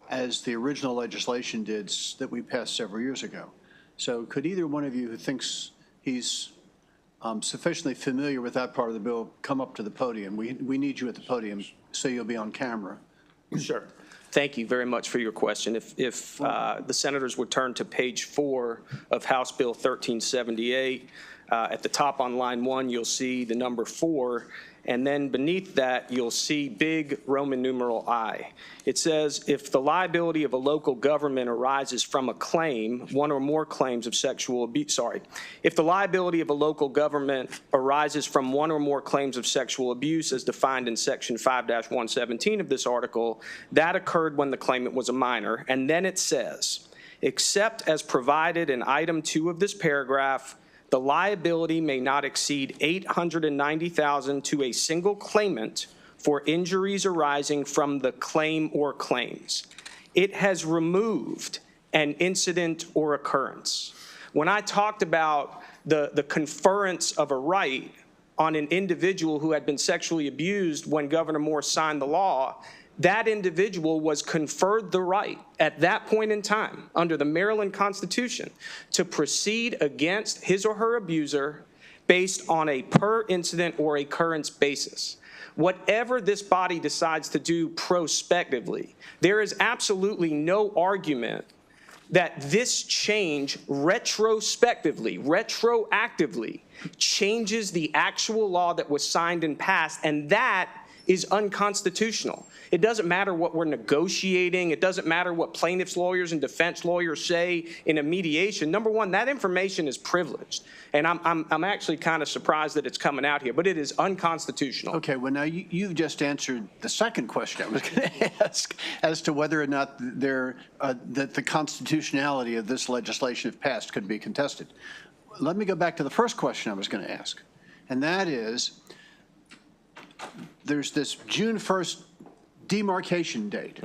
as the original legislation did that we passed several years ago. So could either one of you who thinks he's sufficiently familiar with that part of the bill come up to the podium? We need you at the podium so you'll be on camera. Sure. Thank you very much for your question. If the senators would turn to page 4 of House Bill 1378, at the top on line 1, you'll see the number 4. And then beneath that, you'll see big Roman numeral I. It says, if the liability of a local government arises from a claim, one or more claims of sexual abuse, if the liability of a local government arises from one or more claims of sexual abuse as defined in section 5-117 of this article, that occurred when the claimant was a minor. And then it says, except as provided in item 2 of this paragraph, the liability may not exceed $890,000 to a single claimant for injuries arising from the claim or claims. It has removed an incident or occurrence. When I talked about the conference of a right on an individual who had been sexually abused when Governor Moore signed the law, that individual was conferred the right at that point in time under the Maryland Constitution to proceed against his or her abuser based on a per incident or occurrence basis. Whatever this body decides to do prospectively, there is absolutely no argument that this change retrospectively, retroactively changes the actual law that was signed and passed, and that is unconstitutional. It doesn't matter what we're negotiating. It doesn't matter what plaintiffs' lawyers and defense lawyers say in a mediation. Number one, that information is privileged. And I'm actually kind of surprised that it's coming out here, but it is unconstitutional. Okay, well, now you've just answered the second question I was going to ask as to whether or not that the constitutionality of this legislation, if passed, could be contested. Let me go back to the first question I was going to ask, and that is, there's this June 1st demarcation date,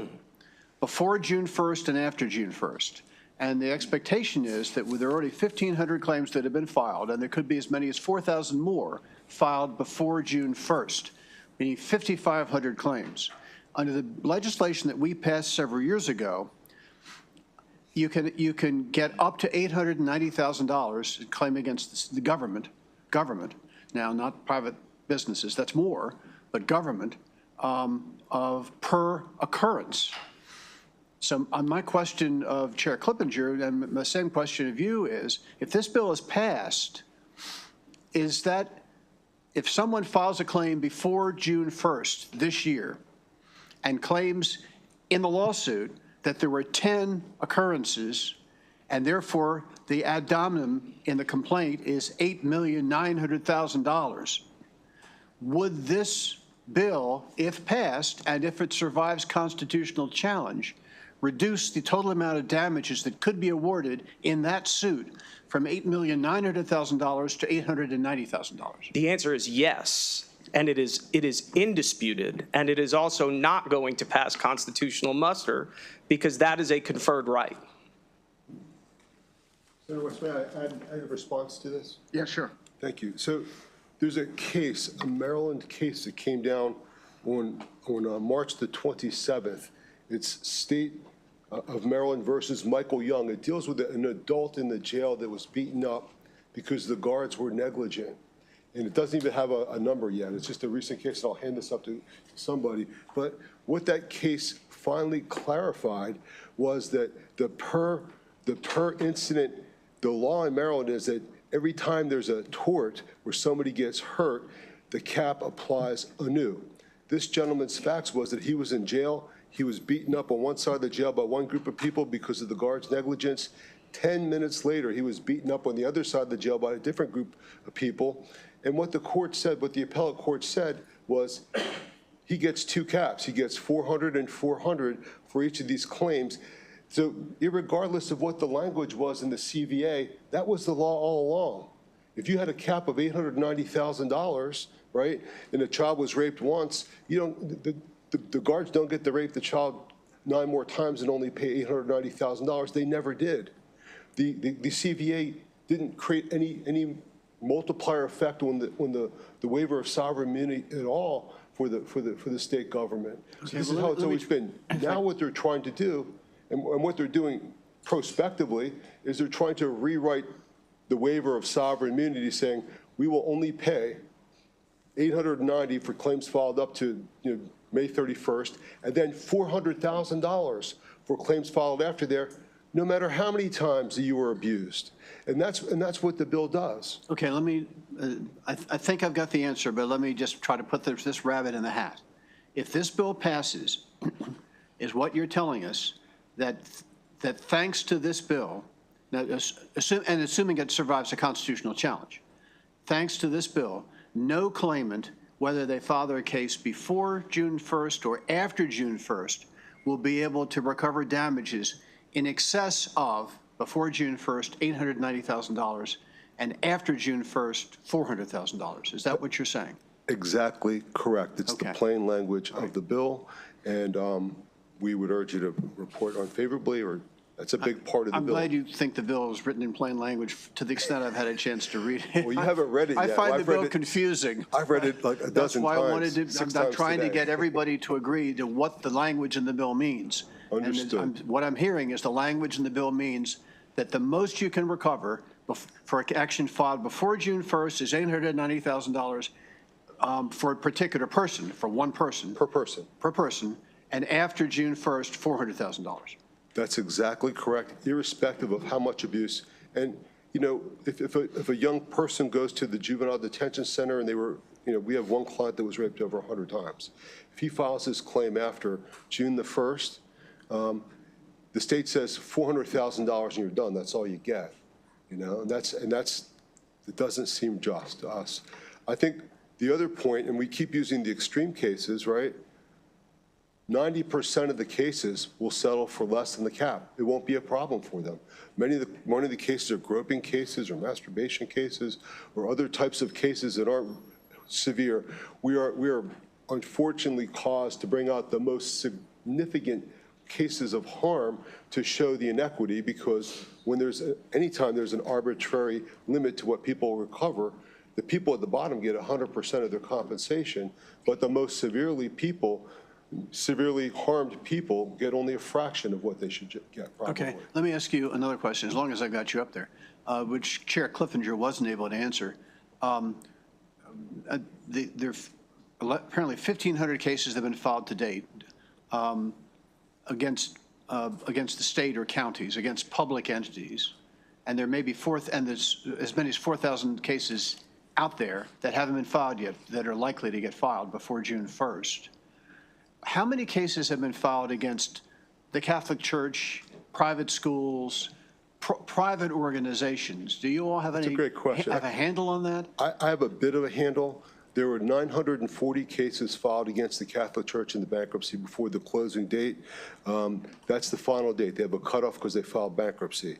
before June 1st and after June 1st. And the expectation is that there are already 1,500 claims that have been filed, and there could be as many as 4,000 more filed before June 1st, meaning 5,500 claims. Under the legislation that we passed several years ago, you can get up to $890,000 in claim against the government, now not private businesses, that's more, but government, of per occurrence. So my question of Chair Clippinger, and my same question of you is, if this bill is passed, is that if someone files a claim before June 1st this year and claims in the lawsuit that there were 10 occurrences and therefore the ad hominem in the complaint is $8,900,000. Would this bill, if passed, and if it survives constitutional challenge, reduce the total amount of damages that could be awarded in that suit from $8,900,000 to $890,000? The answer is yes, and it is indisputed, and it is also not going to pass constitutional muster because that is a conferred right. Senator West, may I add a response to this? Yeah, sure. Thank you. So there's a case, a Maryland case that came down on March the 27th. It's State of Maryland versus Michael Young. It deals with an adult in the jail that was beaten up because the guards were negligent. And it doesn't even have a number yet. It's just a recent case, and I'll hand this up to somebody. But what that case finally clarified was that the per incident, the law in Maryland is that every time there's a tort where somebody gets hurt, the cap applies anew. This gentleman's facts was that he was in jail. He was beaten up on one side of the jail by one group of people because of the guard's negligence. 10 minutes later, he was beaten up on the other side of the jail by a different group of people. And what the court said, what the appellate court said was he gets two caps. He gets 400 and 400 for each of these claims. So irregardless of what the language was in the CVA, that was the law all along. If you had a cap of $890,000, right, and a child was raped once, you don't, the guards don't get to rape the child 9 more times and only pay $890,000. They never did. The CVA didn't create any multiplier effect on the waiver of sovereign immunity at all for the state government. So this is how it's always been. Now what they're trying to do, and what they're doing prospectively, is they're trying to rewrite the waiver of sovereign immunity, saying we will only pay $890 for claims filed up to May 31st, and then $400,000 for claims filed after there, no matter how many times you were abused. And that's what the bill does. Okay, let me, I think I've got the answer, but let me just try to put this rabbit in the hat. If this bill passes, is what you're telling us that thanks to this bill, assuming it survives a constitutional challenge, thanks to this bill, no claimant, whether they file their case before June 1st or after June 1st, will be able to recover damages in excess of, before June 1st, $890,000, and after June 1st, $400,000. Is that what you're saying? Exactly correct. It's Okay. the plain language of the bill, and we would urge you to report unfavorably, or that's a big part of the I'm bill. glad you think the bill is written in plain language to the extent I've had a chance to read it. Well, you haven't read it I yet. find Well, the I've read bill it- confusing. I've read it like a That's dozen why times. I wanted to, 6 I'm times trying to today. get everybody to agree to what the language in the bill means. Understood. What I'm hearing is the language in the bill means that the most you can recover for action filed before June 1st is $890,000 for a particular person, for one person. Per person. Per person, and after June 1st, $400,000. That's exactly correct, irrespective of how much abuse. And, if a young person goes to the juvenile detention center and they were, we have one client that was raped over 100 times. If he files his claim after June the 1st, the state says $400,000 and you're done. That's all you get, and it doesn't seem just to us. I think the other point, and we keep using the extreme cases, right? 90% of the cases will settle for less than the cap. It won't be a problem for them. Many of the cases are groping cases or masturbation cases or other types of cases that aren't severe. We are unfortunately caused to bring out the most significant cases of harm to show the inequity, because when anytime there's an arbitrary limit to what people recover, the people at the bottom get 100% of their compensation, but the most severely harmed people get only a fraction of what they should get, probably. Okay, let me ask you another question, as long as I've got you up there, which Chair Cliffinger wasn't able to answer. There apparently 1,500 cases have been filed to date against the state or counties, against public entities, and there may be there's as many as 4,000 cases out there that haven't been filed yet that are likely to get filed before June 1st. How many cases have been filed against the Catholic Church, private schools, private organizations, do you all have any? a great question. Have a handle on that? I have a bit of a handle. There were 940 cases filed against the Catholic Church in the bankruptcy before the closing date. That's the final date. They have a cutoff because they filed bankruptcy.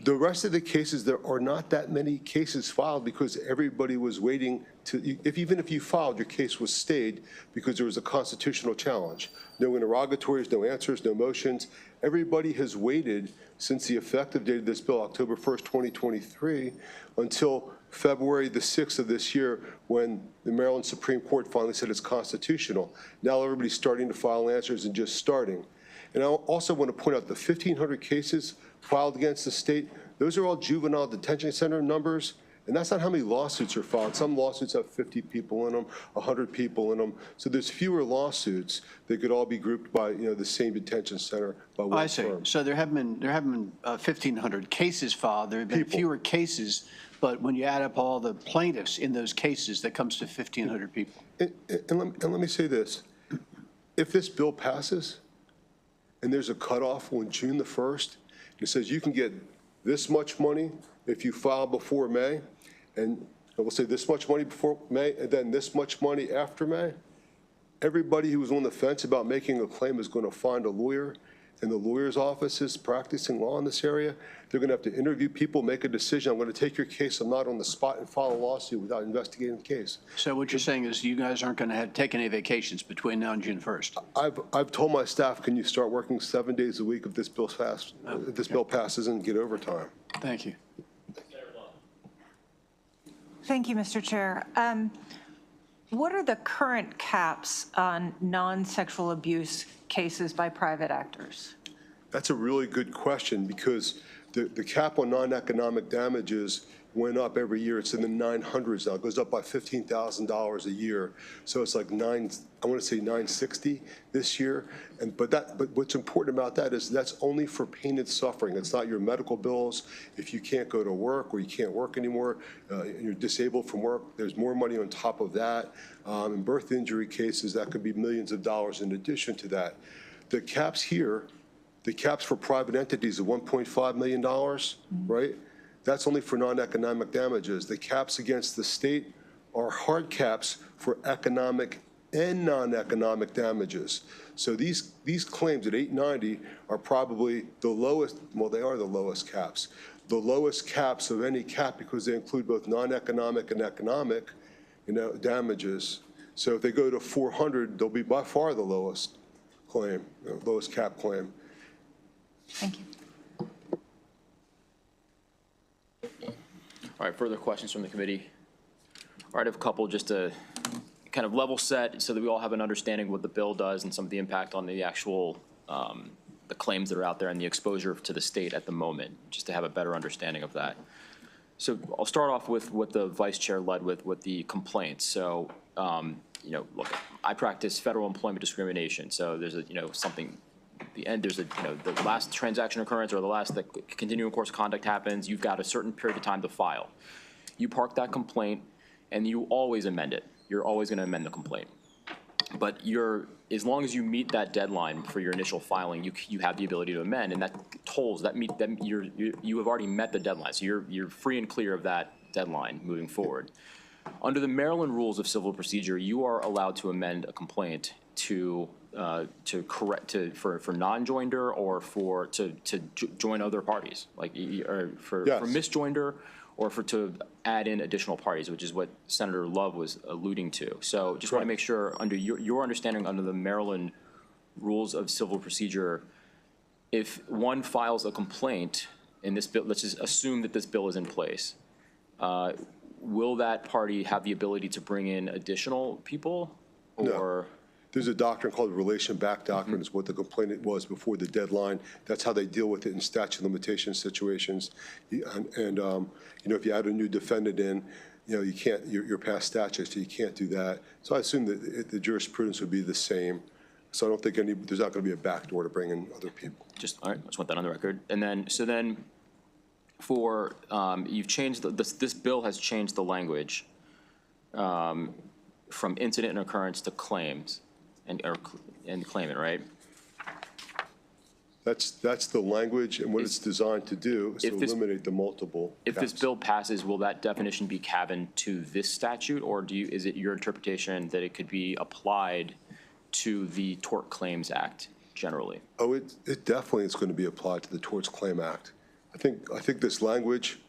The rest of the cases, there are not that many cases filed because everybody was waiting to, even if you filed, your case was stayed because there was a constitutional challenge. No interrogatories, no answers, no motions. Everybody has waited since the effective date of this bill, October 1st, 2023, until February the 6th of this year, when the Maryland Supreme Court finally said it's constitutional. Now everybody's starting to file answers and just starting. And I also want to point out the 1,500 cases filed against the state, those are all juvenile detention center numbers, and that's not how many lawsuits are filed. Some lawsuits have 50 people in them, 100 people in them. So there's fewer lawsuits that could all be grouped by, the same detention center by one I see. firm. So there have been 1,500 cases filed. There have been fewer cases, but when you add up all the plaintiffs in those cases, that comes to 1,500 people. And let me say this. If this bill passes and there's a cutoff on June the 1st, it says you can get this much money if you file before May, and we'll say this much money before May, and then this much money after May. Everybody who was on the fence about making a claim is going to find a lawyer, and the lawyer's office is practicing law in this area. They're going to have to interview people, make a decision. I'm going to take your case. I'm not on the spot and file a lawsuit without investigating the case. So what you're saying is you guys aren't going to take any vacations between now and June 1st? I've told my staff, can you start working 7 days a week if this bill passes and get overtime? Thank you. Thank you, Mr. Chair. What are the current caps on non-sexual abuse cases by private actors? That's a really good question because the cap on non-economic damages went up every year. It's in the 900s now. It goes up by $15,000 a year. So it's like I want to say 960 this year. But what's important about that is that's only for pain and suffering. It's not your medical bills. If you can't go to work or you can't work anymore, you're disabled from work, there's more money on top of that. In birth injury cases, that could be millions of dollars in addition to that. The caps here, the caps for private entities of $1.5 million, right? That's only for non-economic damages. The caps against the state are hard caps for economic and non-economic damages. So these claims at 890 are probably the lowest, well, they are the lowest caps. The lowest caps of any cap because they include both non-economic and economic, damages. So if they go to 400, they'll be by far the lowest claim, lowest cap claim. Thank you. All right, further questions from the committee? All right, I have a couple just to kind of level set so that we all have an understanding of what the bill does and some of the impact on the actual, the claims that are out there and the exposure to the state at the moment, just to have a better understanding of that. So I'll start off with what the vice chair led with the complaints. So, look, I practice federal employment discrimination. So there's something, the end, there's the last transaction occurrence or the continuing course of conduct happens, you've got a certain period of time to file. You park that complaint and you always amend it. You're always going to amend the complaint. But as long as you meet that deadline for your initial filing, you have the ability to amend, and that tolls, you have already met the deadline. So you're free and clear of that deadline moving forward. Under the Maryland Rules of Civil Procedure, you are allowed to amend a complaint for non-joinder or to join other parties, for misjoinder or to add in additional parties, which is what Senator Love was alluding to. So just want to make sure under your understanding under the Maryland Rules of Civil Procedure, if one files a complaint in this bill, let's just assume that this bill is in place, will that party have the ability to bring in additional people? Or No. There's a doctrine called relation back doctrine is what the complainant was before the deadline. That's how they deal with it in statute of limitations situations. And if you add a new defendant in, you can't, you're past statute, so you can't do that. So I assume that the jurisprudence would be the same. So I don't think there's not going to be a backdoor to bring in other people. All right, I just want that on the record. And then, you've changed, this bill has changed the language from incident and occurrence to claims and claimant, right? That's the language, and what it's designed to do is to If this- eliminate the multiple If this caps. bill passes, will that definition be cabined to this statute, or is it your interpretation that it could be applied to the Tort Claims Act generally? Oh, it definitely is going to be applied to the Torts Claim Act. I think this language,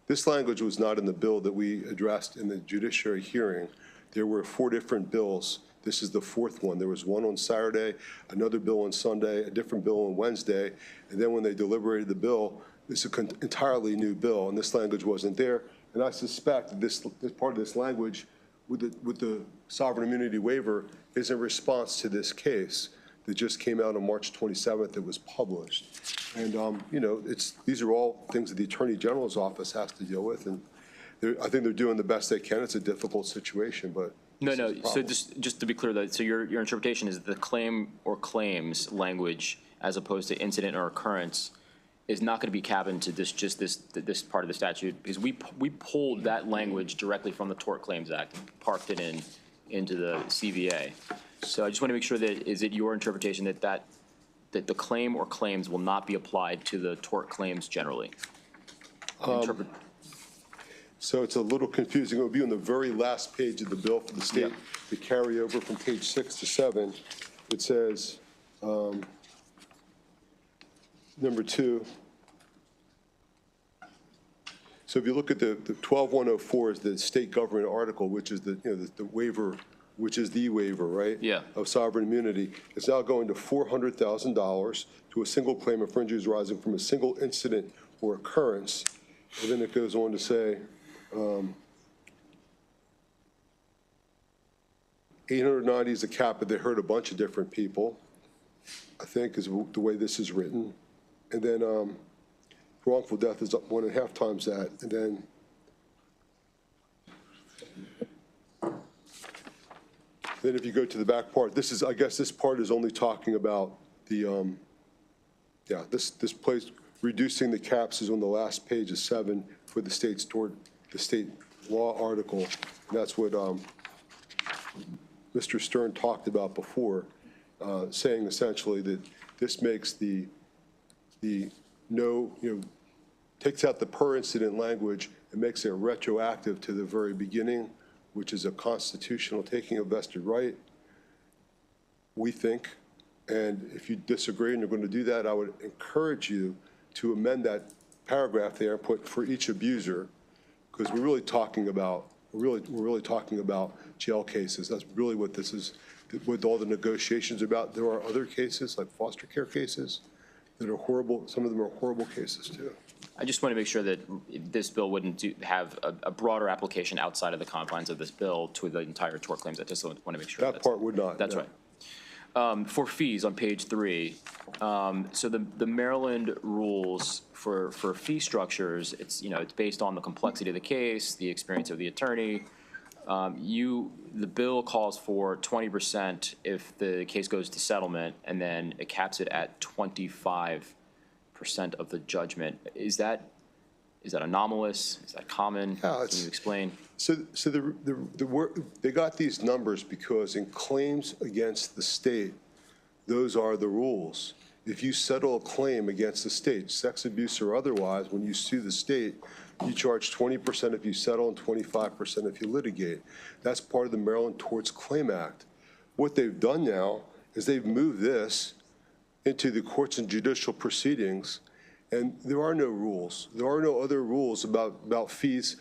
this language was not in the bill that we addressed in the judiciary hearing. There were 4 different bills. This is the 4th one. There was one on Saturday, another bill on Sunday, a different bill on Wednesday, and then when they deliberated the bill, it's an entirely new bill, and this language wasn't there. And I suspect that this part of this language with the sovereign immunity waiver is in response to this case that just came out on March 27th that was published. And, these are all things that the Attorney General's office has to deal with, and I think they're doing the best they can. It's a difficult situation, but No. this is a So problem. just to be clear, so your interpretation is the claim or claims language, as opposed to incident or occurrence, is not going to be cabined to this part of the statute, because we pulled that language directly from the Tort Claims Act, and parked it into the CVA. So I just want to make sure that, is it your interpretation that the claim or claims will not be applied to the tort claims generally? So it's a little confusing. It would be on the very last page of the bill for the state to carry over from page 6 to 7. It says, number 2. So if you look at the 12104 is the state government article, which is the waiver, which is the waiver, right? Yeah. Of sovereign immunity. It's now going to $400,000 to a single claim of injuries arising from a single incident or occurrence. And then it goes on to say, 890 is the cap, but they hurt a bunch of different people, I think, is the way this is written. And then wrongful death is up 1.5 times that. And then if you go to the back part, I guess this part is only talking about the, this place, reducing the caps is on the last page of 7 for the state law article. And that's what Mr. Stern talked about before, saying essentially that this makes takes out the per incident language and makes it retroactive to the very beginning, which is a constitutional taking of vested right, we think. And if you disagree and you're going to do that, I would encourage you to amend that paragraph there and put for each abuser, because we're really talking about jail cases. That's really what this is, what all the negotiations are about. There are other cases, like foster care cases, that are horrible. Some of them are horrible cases, too. I just want to make sure that this bill wouldn't have a broader application outside of the confines of this bill to the entire tort claims. I just want to make sure. That part would not. That's no. right. For fees on page 3, so the Maryland rules for fee structures, it's based on the complexity of the case, the experience of the attorney. The bill calls for 20% if the case goes to settlement, and then it caps it at 25% of the judgment. Is that anomalous? Is that common? Yeah, Can you explain? So they got these numbers because in claims against the state, those are the rules. If you settle a claim against the state, sex abuse or otherwise, when you sue the state, you charge 20% if you settle and 25% if you litigate. That's part of the Maryland Torts Claim Act. What they've done now is they've moved this into the courts and judicial proceedings, and there are no rules. There are no other rules about fees.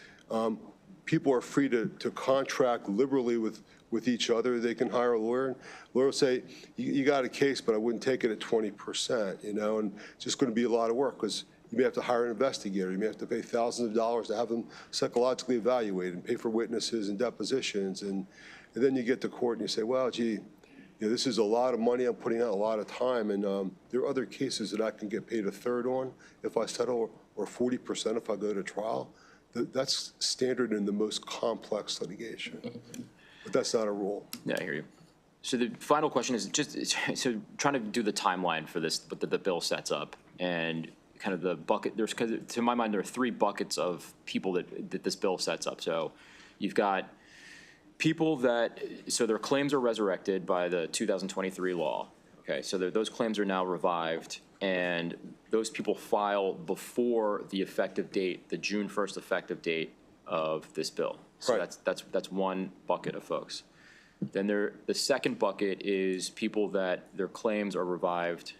People are free to contract liberally with each other. They can hire a lawyer. Lawyer will say, you got a case, but I wouldn't take it at 20%, and it's just going to be a lot of work because you may have to hire an investigator. You may have to pay thousands of dollars to have them psychologically evaluated and pay for witnesses and depositions. And then you get to court and you say, well, gee, this is a lot of money. I'm putting out a lot of time. And there are other cases that I can get paid a third on if I settle, or 40% if I go to trial. That's standard in the most complex litigation. But that's not a rule. Yeah, I hear you. So the final question is so trying to do the timeline for this, but the bill sets up, and kind of the bucket, because to my mind, there are 3 buckets of people that this bill sets up. So you've got people so their claims are resurrected by the 2023 law. Okay, so those claims are now revived, and those people file before the effective date, the June 1st effective date of this bill. So Right. that's one bucket of folks. Then the second bucket is people that their claims are revived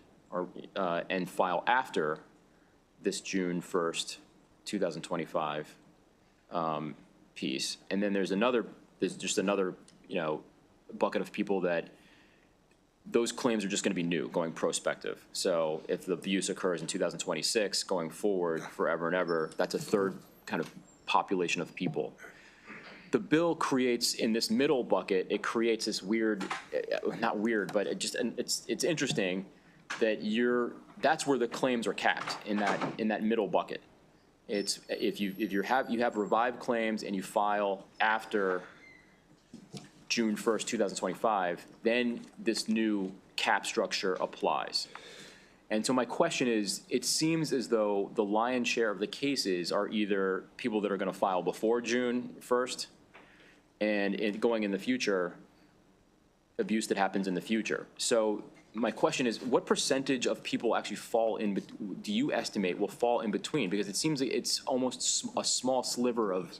and file after this June 1st, 2025 piece. And then there's just another, bucket of people that those claims are just going to be new, going prospective. So if the abuse occurs in 2026, going forward forever and ever, that's a third kind of population of people. The bill creates, in this middle bucket, it creates this weird, not weird, but it's interesting that that's where the claims are capped, in that middle bucket. It's if you have revived claims and you file after June 1st, 2025, then this new cap structure applies. And so my question is, it seems as though the lion's share of the cases are either people that are going to file before June 1st and going in the future, abuse that happens in the future. So my question is, what percentage of people actually do you estimate will fall in between? Because it seems like it's almost a small sliver of,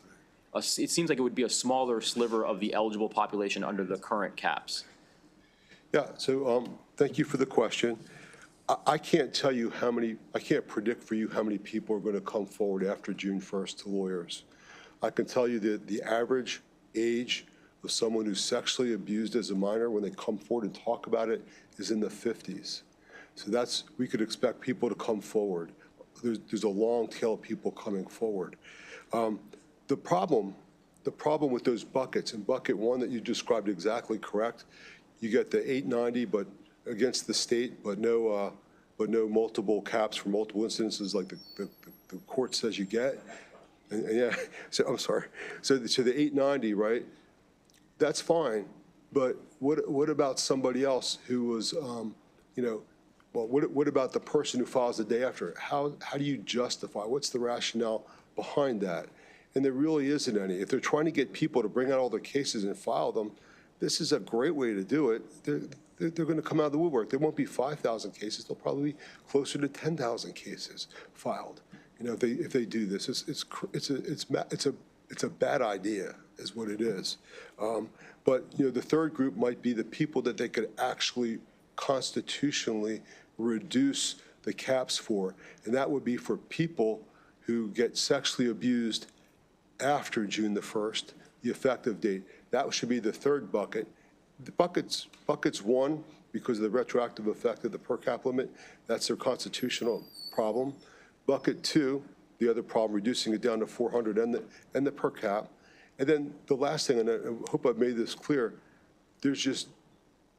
it seems like it would be a smaller sliver of the eligible population under the current caps. Yeah, so thank you for the question. I can't tell you I can't predict for you how many people are going to come forward after June 1st to lawyers. I can tell you that the average age of someone who's sexually abused as a minor when they come forward and talk about it is in the 50s. So we could expect people to come forward. There's a long tail of people coming forward. The problem with those buckets, in bucket one that you described exactly correct, you get the 890, but against the state, but no multiple caps for multiple incidences like the court says you get. And yeah, so I'm sorry. So the 890, right? That's fine, but what about somebody else who was, what about the person who files the day after? How do you justify? What's the rationale behind that? And there really isn't any. If they're trying to get people to bring out all their cases and file them, this is a great way to do it. They're going to come out of the woodwork. There won't be 5,000 cases. There'll probably be closer to 10,000 cases filed. If they do this, it's a bad idea, is what it is. But the third group might be the people that they could actually constitutionally reduce the caps for, and that would be for people who get sexually abused after June the 1st, the effective date. That should be the third bucket. The buckets one, because of the retroactive effect of the per cap limit, that's their constitutional problem. Bucket two, the other problem, reducing it down to 400 and the per cap. And then the last thing, and I hope I've made this clear, there's just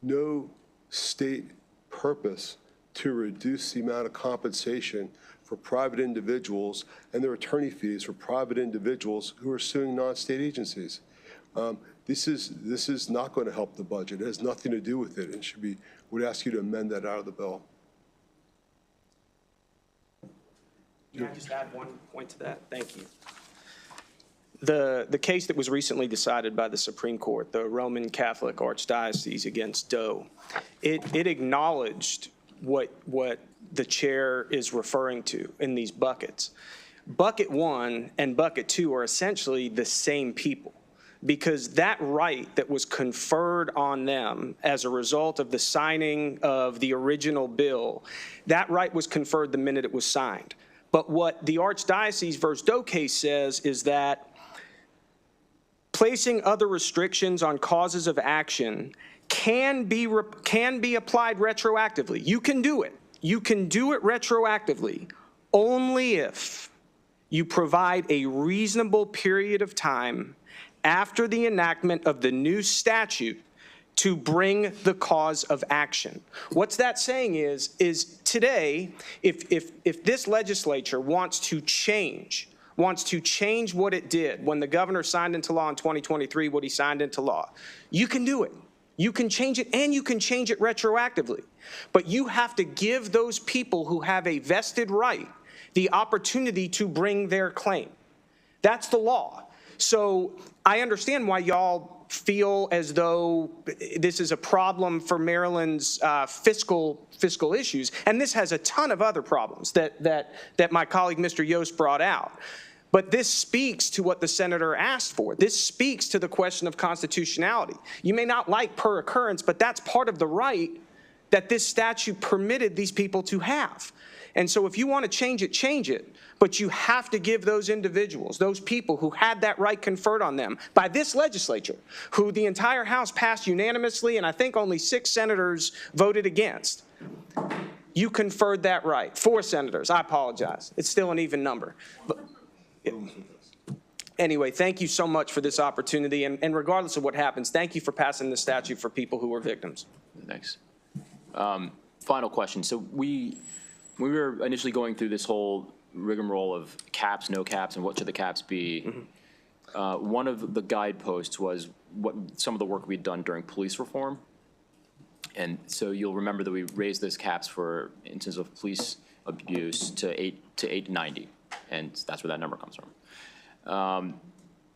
no state purpose to reduce the amount of compensation for private individuals and their attorney fees for private individuals who are suing non-state agencies. This is not going to help the budget. It has nothing to do with it, and would ask you to amend that out of the bill. Can I just add one point to that? Thank you. The case that was recently decided by the Supreme Court, the Roman Catholic Archdiocese against Doe, it acknowledged what the chair is referring to in these buckets. Bucket one and bucket two are essentially the same people, because that right that was conferred on them as a result of the signing of the original bill, that right was conferred the minute it was signed. But what the Archdiocese versus Doe case says is that placing other restrictions on causes of action can be applied retroactively. You can do it. You can do it retroactively only if you provide a reasonable period of time after the enactment of the new statute to bring the cause of action. What's that saying is today, if this legislature wants to change what it did when the governor signed into law in 2023, what he signed into law, you can do it. You can change it, and you can change it retroactively. But you have to give those people who have a vested right the opportunity to bring their claim. That's the law. So I understand why y'all feel as though this is a problem for Maryland's fiscal issues. And this has a ton of other problems that my colleague Mr. Yost brought out. But this speaks to what the senator asked for. This speaks to the question of constitutionality. You may not like per occurrence, but that's part of the right that this statute permitted these people to have. And so if you want to change it, change it. But you have to give those individuals, those people who had that right conferred on them by this legislature, who the entire House passed unanimously, and I think only 6 senators voted against. You conferred that right. 4 senators. I apologize. It's still an even number. But, anyway, thank you so much for this opportunity. And regardless of what happens, thank you for passing this statute for people who are victims. Thanks. Final question. So we were initially going through this whole rigmarole of caps, no caps, and what should the caps be. One of the guideposts was what some of the work we'd done during police reform. And so you'll remember that we raised those caps for instances of police abuse to 890, and that's where that number comes from.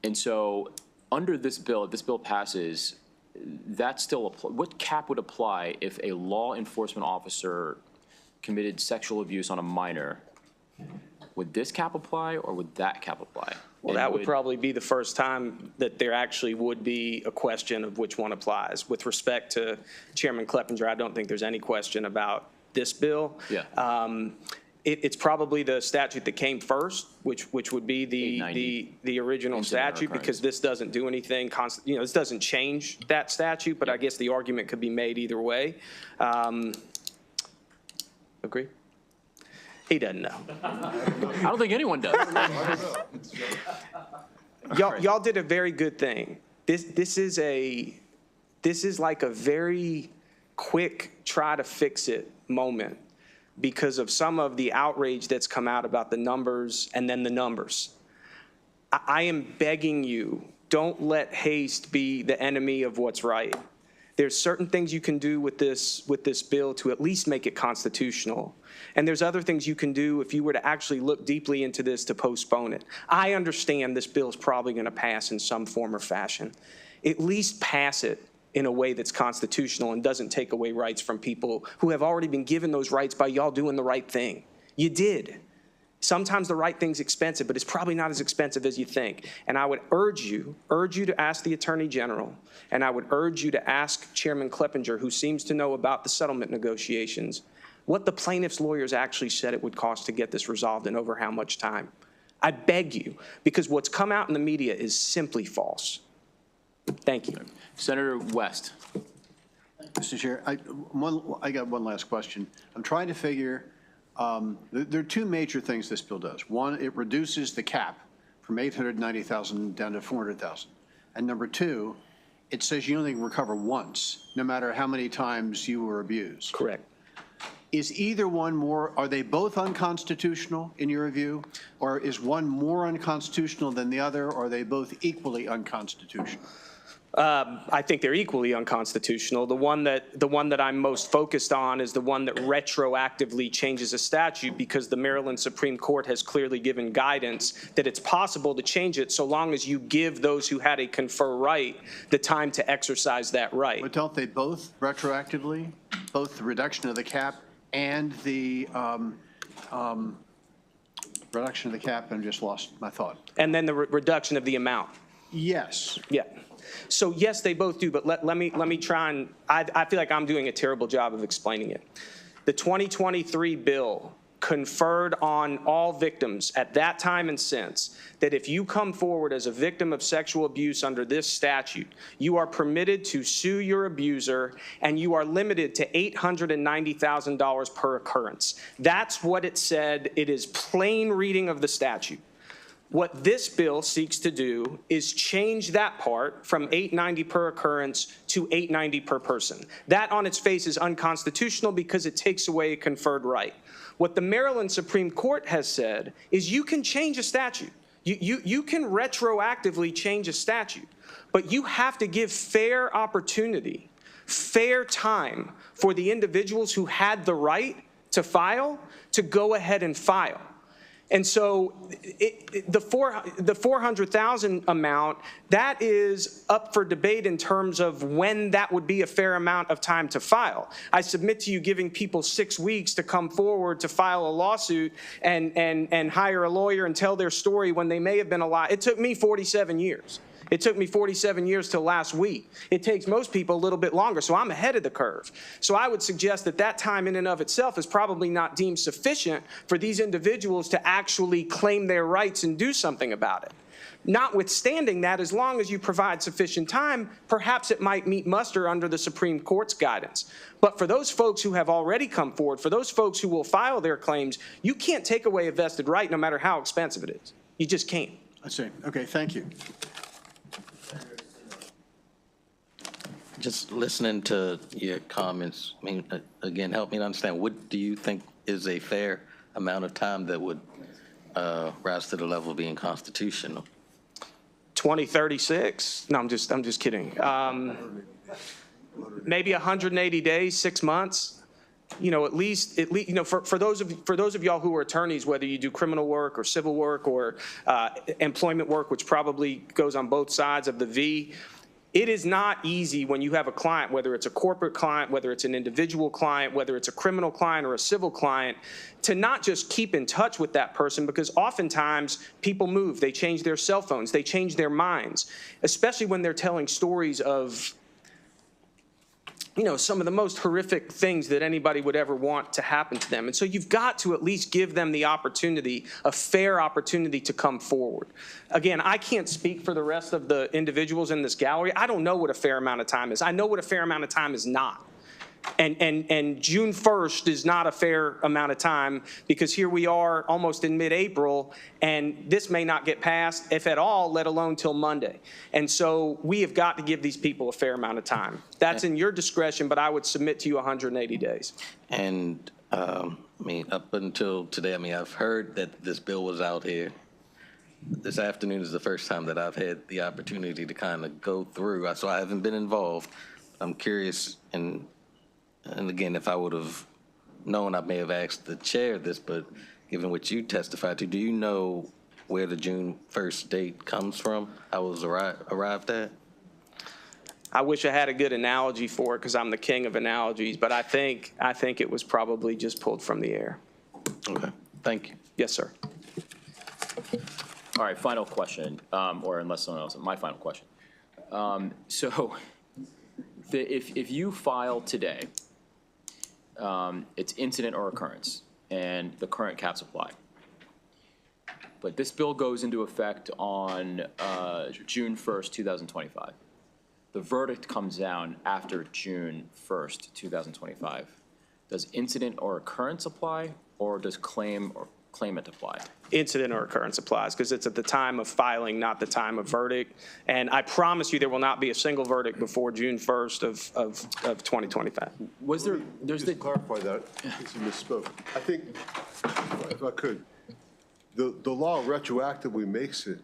And so under this bill, if this bill passes, that still what cap would apply if a law enforcement officer committed sexual abuse on a minor? Would this cap apply, or would that cap apply? Well, that would probably be the first time that there actually would be a question of which one applies. With respect to Chairman Kleppinger, I don't think there's any question about this bill. Yeah. It's probably the statute that came first, which would be the original statute, because this doesn't do anything. This doesn't change that statute, but I guess the argument could be made either way. Agree? He doesn't know. I don't think anyone does. Y'all did a very good thing. This is like a very quick try to fix it moment because of some of the outrage that's come out about the numbers and then the numbers. I am begging you, don't let haste be the enemy of what's right. There's certain things you can do with this bill to at least make it constitutional. And there's other things you can do if you were to actually look deeply into this to postpone it. I understand this bill is probably going to pass in some form or fashion. At least pass it in a way that's constitutional and doesn't take away rights from people who have already been given those rights by y'all doing the right thing. You did. Sometimes the right thing's expensive, but it's probably not as expensive as you think. And I would urge you to ask the Attorney General, and I would urge you to ask Chairman Kleppinger, who seems to know about the settlement negotiations, what the plaintiff's lawyers actually said it would cost to get this resolved and over how much time. I beg you, because what's come out in the media is simply false. Thank you. Senator West. Mr. Chair, I got one last question. I'm trying to figure, there are 2 major things this bill does. One, it reduces the cap from 890,000 down to 400,000. And number 2, it says you only recover once, no matter how many times you were abused. Correct. Is either one more, are they both unconstitutional in your view? Or is one more unconstitutional than the other, or are they both equally unconstitutional? I think they're equally unconstitutional. The one that I'm most focused on is the one that retroactively changes a statute, because the Maryland Supreme Court has clearly given guidance that it's possible to change it so long as you give those who had a confer right the time to exercise that right. But don't they both retroactively, both the reduction of the cap and the reduction of the cap, and just lost my thought. And then the reduction of the amount. Yes. Yeah. So yes, they both do, but let me try and, I feel like I'm doing a terrible job of explaining it. The 2023 bill conferred on all victims at that time and since that if you come forward as a victim of sexual abuse under this statute, you are permitted to sue your abuser and you are limited to $890,000 per occurrence. That's what it said. It is plain reading of the statute. What this bill seeks to do is change that part from $890 per occurrence to $890 per person. That on its face is unconstitutional because it takes away a conferred right. What the Maryland Supreme Court has said is you can change a statute. You can retroactively change a statute, but you have to give fair opportunity, fair time for the individuals who had the right to file to go ahead and file. And so the 400,000 amount, that is up for debate in terms of when that would be a fair amount of time to file. I submit to you giving people 6 weeks to come forward to file a lawsuit and hire a lawyer and tell their story when they may have been alive. It took me 47 years. It took me 47 years till last week. It takes most people a little bit longer, so I'm ahead of the curve. So I would suggest that that time in and of itself is probably not deemed sufficient for these individuals to actually claim their rights and do something about it. Notwithstanding that, as long as you provide sufficient time, perhaps it might meet muster under the Supreme Court's guidance. But for those folks who have already come forward, for those folks who will file their claims, you can't take away a vested right no matter how expensive it is. You just can't. I see. Okay, thank you. Just listening to your comments, I mean, again, help me to understand, what do you think is a fair amount of time that would rise to the level of being constitutional? 2036? No, I'm just kidding. Maybe 180 days, 6 months. You know, at least you know, for those of y'all who are attorneys, whether you do criminal work or civil work or employment work, which probably goes on both sides of the V. It is not easy when you have a client, whether it's a corporate client, whether it's an individual client, whether it's a criminal client or a civil client, to not just keep in touch with that person, because oftentimes people move, they change their cell phones, they change their minds, especially when they're telling stories of, you know, some of the most horrific things that anybody would ever want to happen to them. And so you've got to at least give them the opportunity, a fair opportunity to come forward. Again, I can't speak for the rest of the individuals in this gallery. I don't know what a fair amount of time is. I know what a fair amount of time is not. And June 1st is not a fair amount of time, because here we are almost in mid-April, and this may not get passed, if at all, let alone till Monday. And so we have got to give these people a fair amount of time. That's in your discretion, but I would submit to you 180 days. And I mean, up until today, I mean, I've heard that this bill was out here. This afternoon is the first time that I've had the opportunity to kind of go through, so I haven't been involved. I'm curious, and again, if I would have known, I may have asked the chair this, but given what you testified to, do you know where the June 1st date comes from? I was arrived at? I wish I had a good analogy for it, because I'm the king of analogies, but I think it was probably just pulled from the air. Okay, thank you. Yes, sir. All right, final question, or unless someone else, my final question. So if you file today, it's incident or occurrence, and the current caps apply. But this bill goes into effect on June 1st, 2025. The verdict comes down after June 1st, 2025. Does incident or occurrence apply, or does claim or claimant apply? Incident or occurrence applies, because it's at the time of filing, not the time of verdict. And I promise you there will not be a single verdict before June 1st of 2025. Was there, there's Just the, to clarify that, because you misspoke. I think, if I could, the law retroactively makes it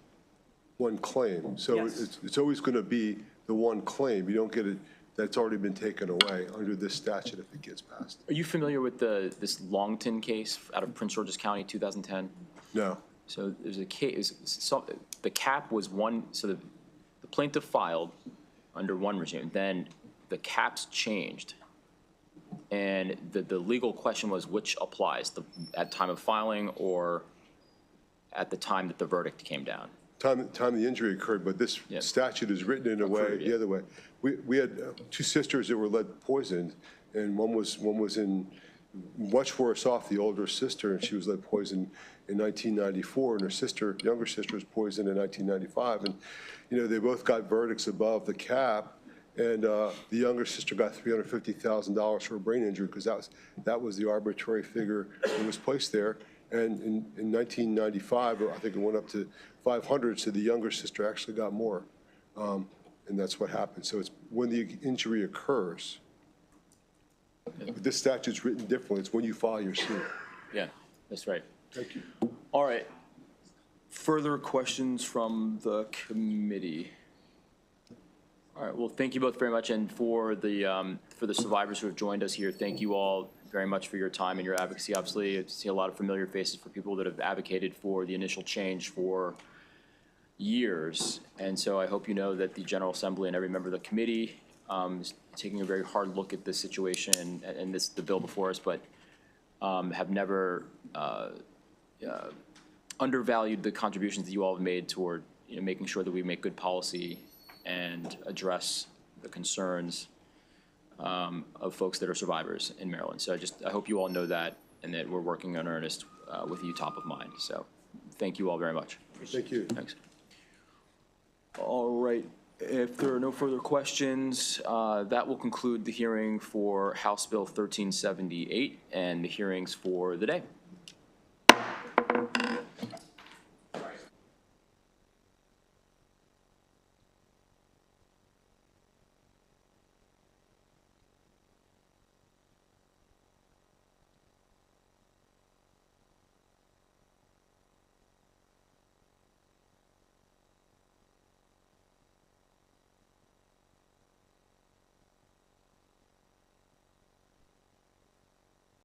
one claim. So Yes. it's always going to be the one claim. You don't get it, that's already been taken away under this statute if it gets passed. are you familiar with this Longton case out of Prince George's County, 2010? No. So there's a case, the cap was one, so the plaintiff filed under one regime, then the caps changed. And the legal question was which applies, at time of filing or at the time that the verdict came down? Time the injury occurred, but this Yep. statute is written in a way, Accrued, yeah. the other way. We had two sisters that were lead poisoned, and one was in much worse off, the older sister, and she was lead poisoned in 1994, and her younger sister was poisoned in 1995. And, you know, they both got verdicts above the cap, and the younger sister got $350,000 for a brain injury, because that was the arbitrary figure that was placed there. And in 1995, I think it went up to 500, so the younger sister actually got more. And that's what happened. So it's when the injury occurs. But this statute's written differently. It's when you file your suit. Yeah, that's right. Thank you. All right. Further questions from the committee? All right, well, thank you both very much. And for the survivors who have joined us here, thank you all very much for your time and your advocacy. Obviously, I see a lot of familiar faces for people that have advocated for the initial change for years. And so I hope you know that the General Assembly and every member of the committee is taking a very hard look at this situation and the bill before us, but have never undervalued the contributions that you all have made toward making sure that we make good policy and address the concerns of folks that are survivors in Maryland. So I hope you all know that and that we're working in earnest with you top of mind. So thank you all very much. Thank you. Thanks. All right. If there are no further questions, that will conclude the hearing for House Bill 1378 and the hearings for the day.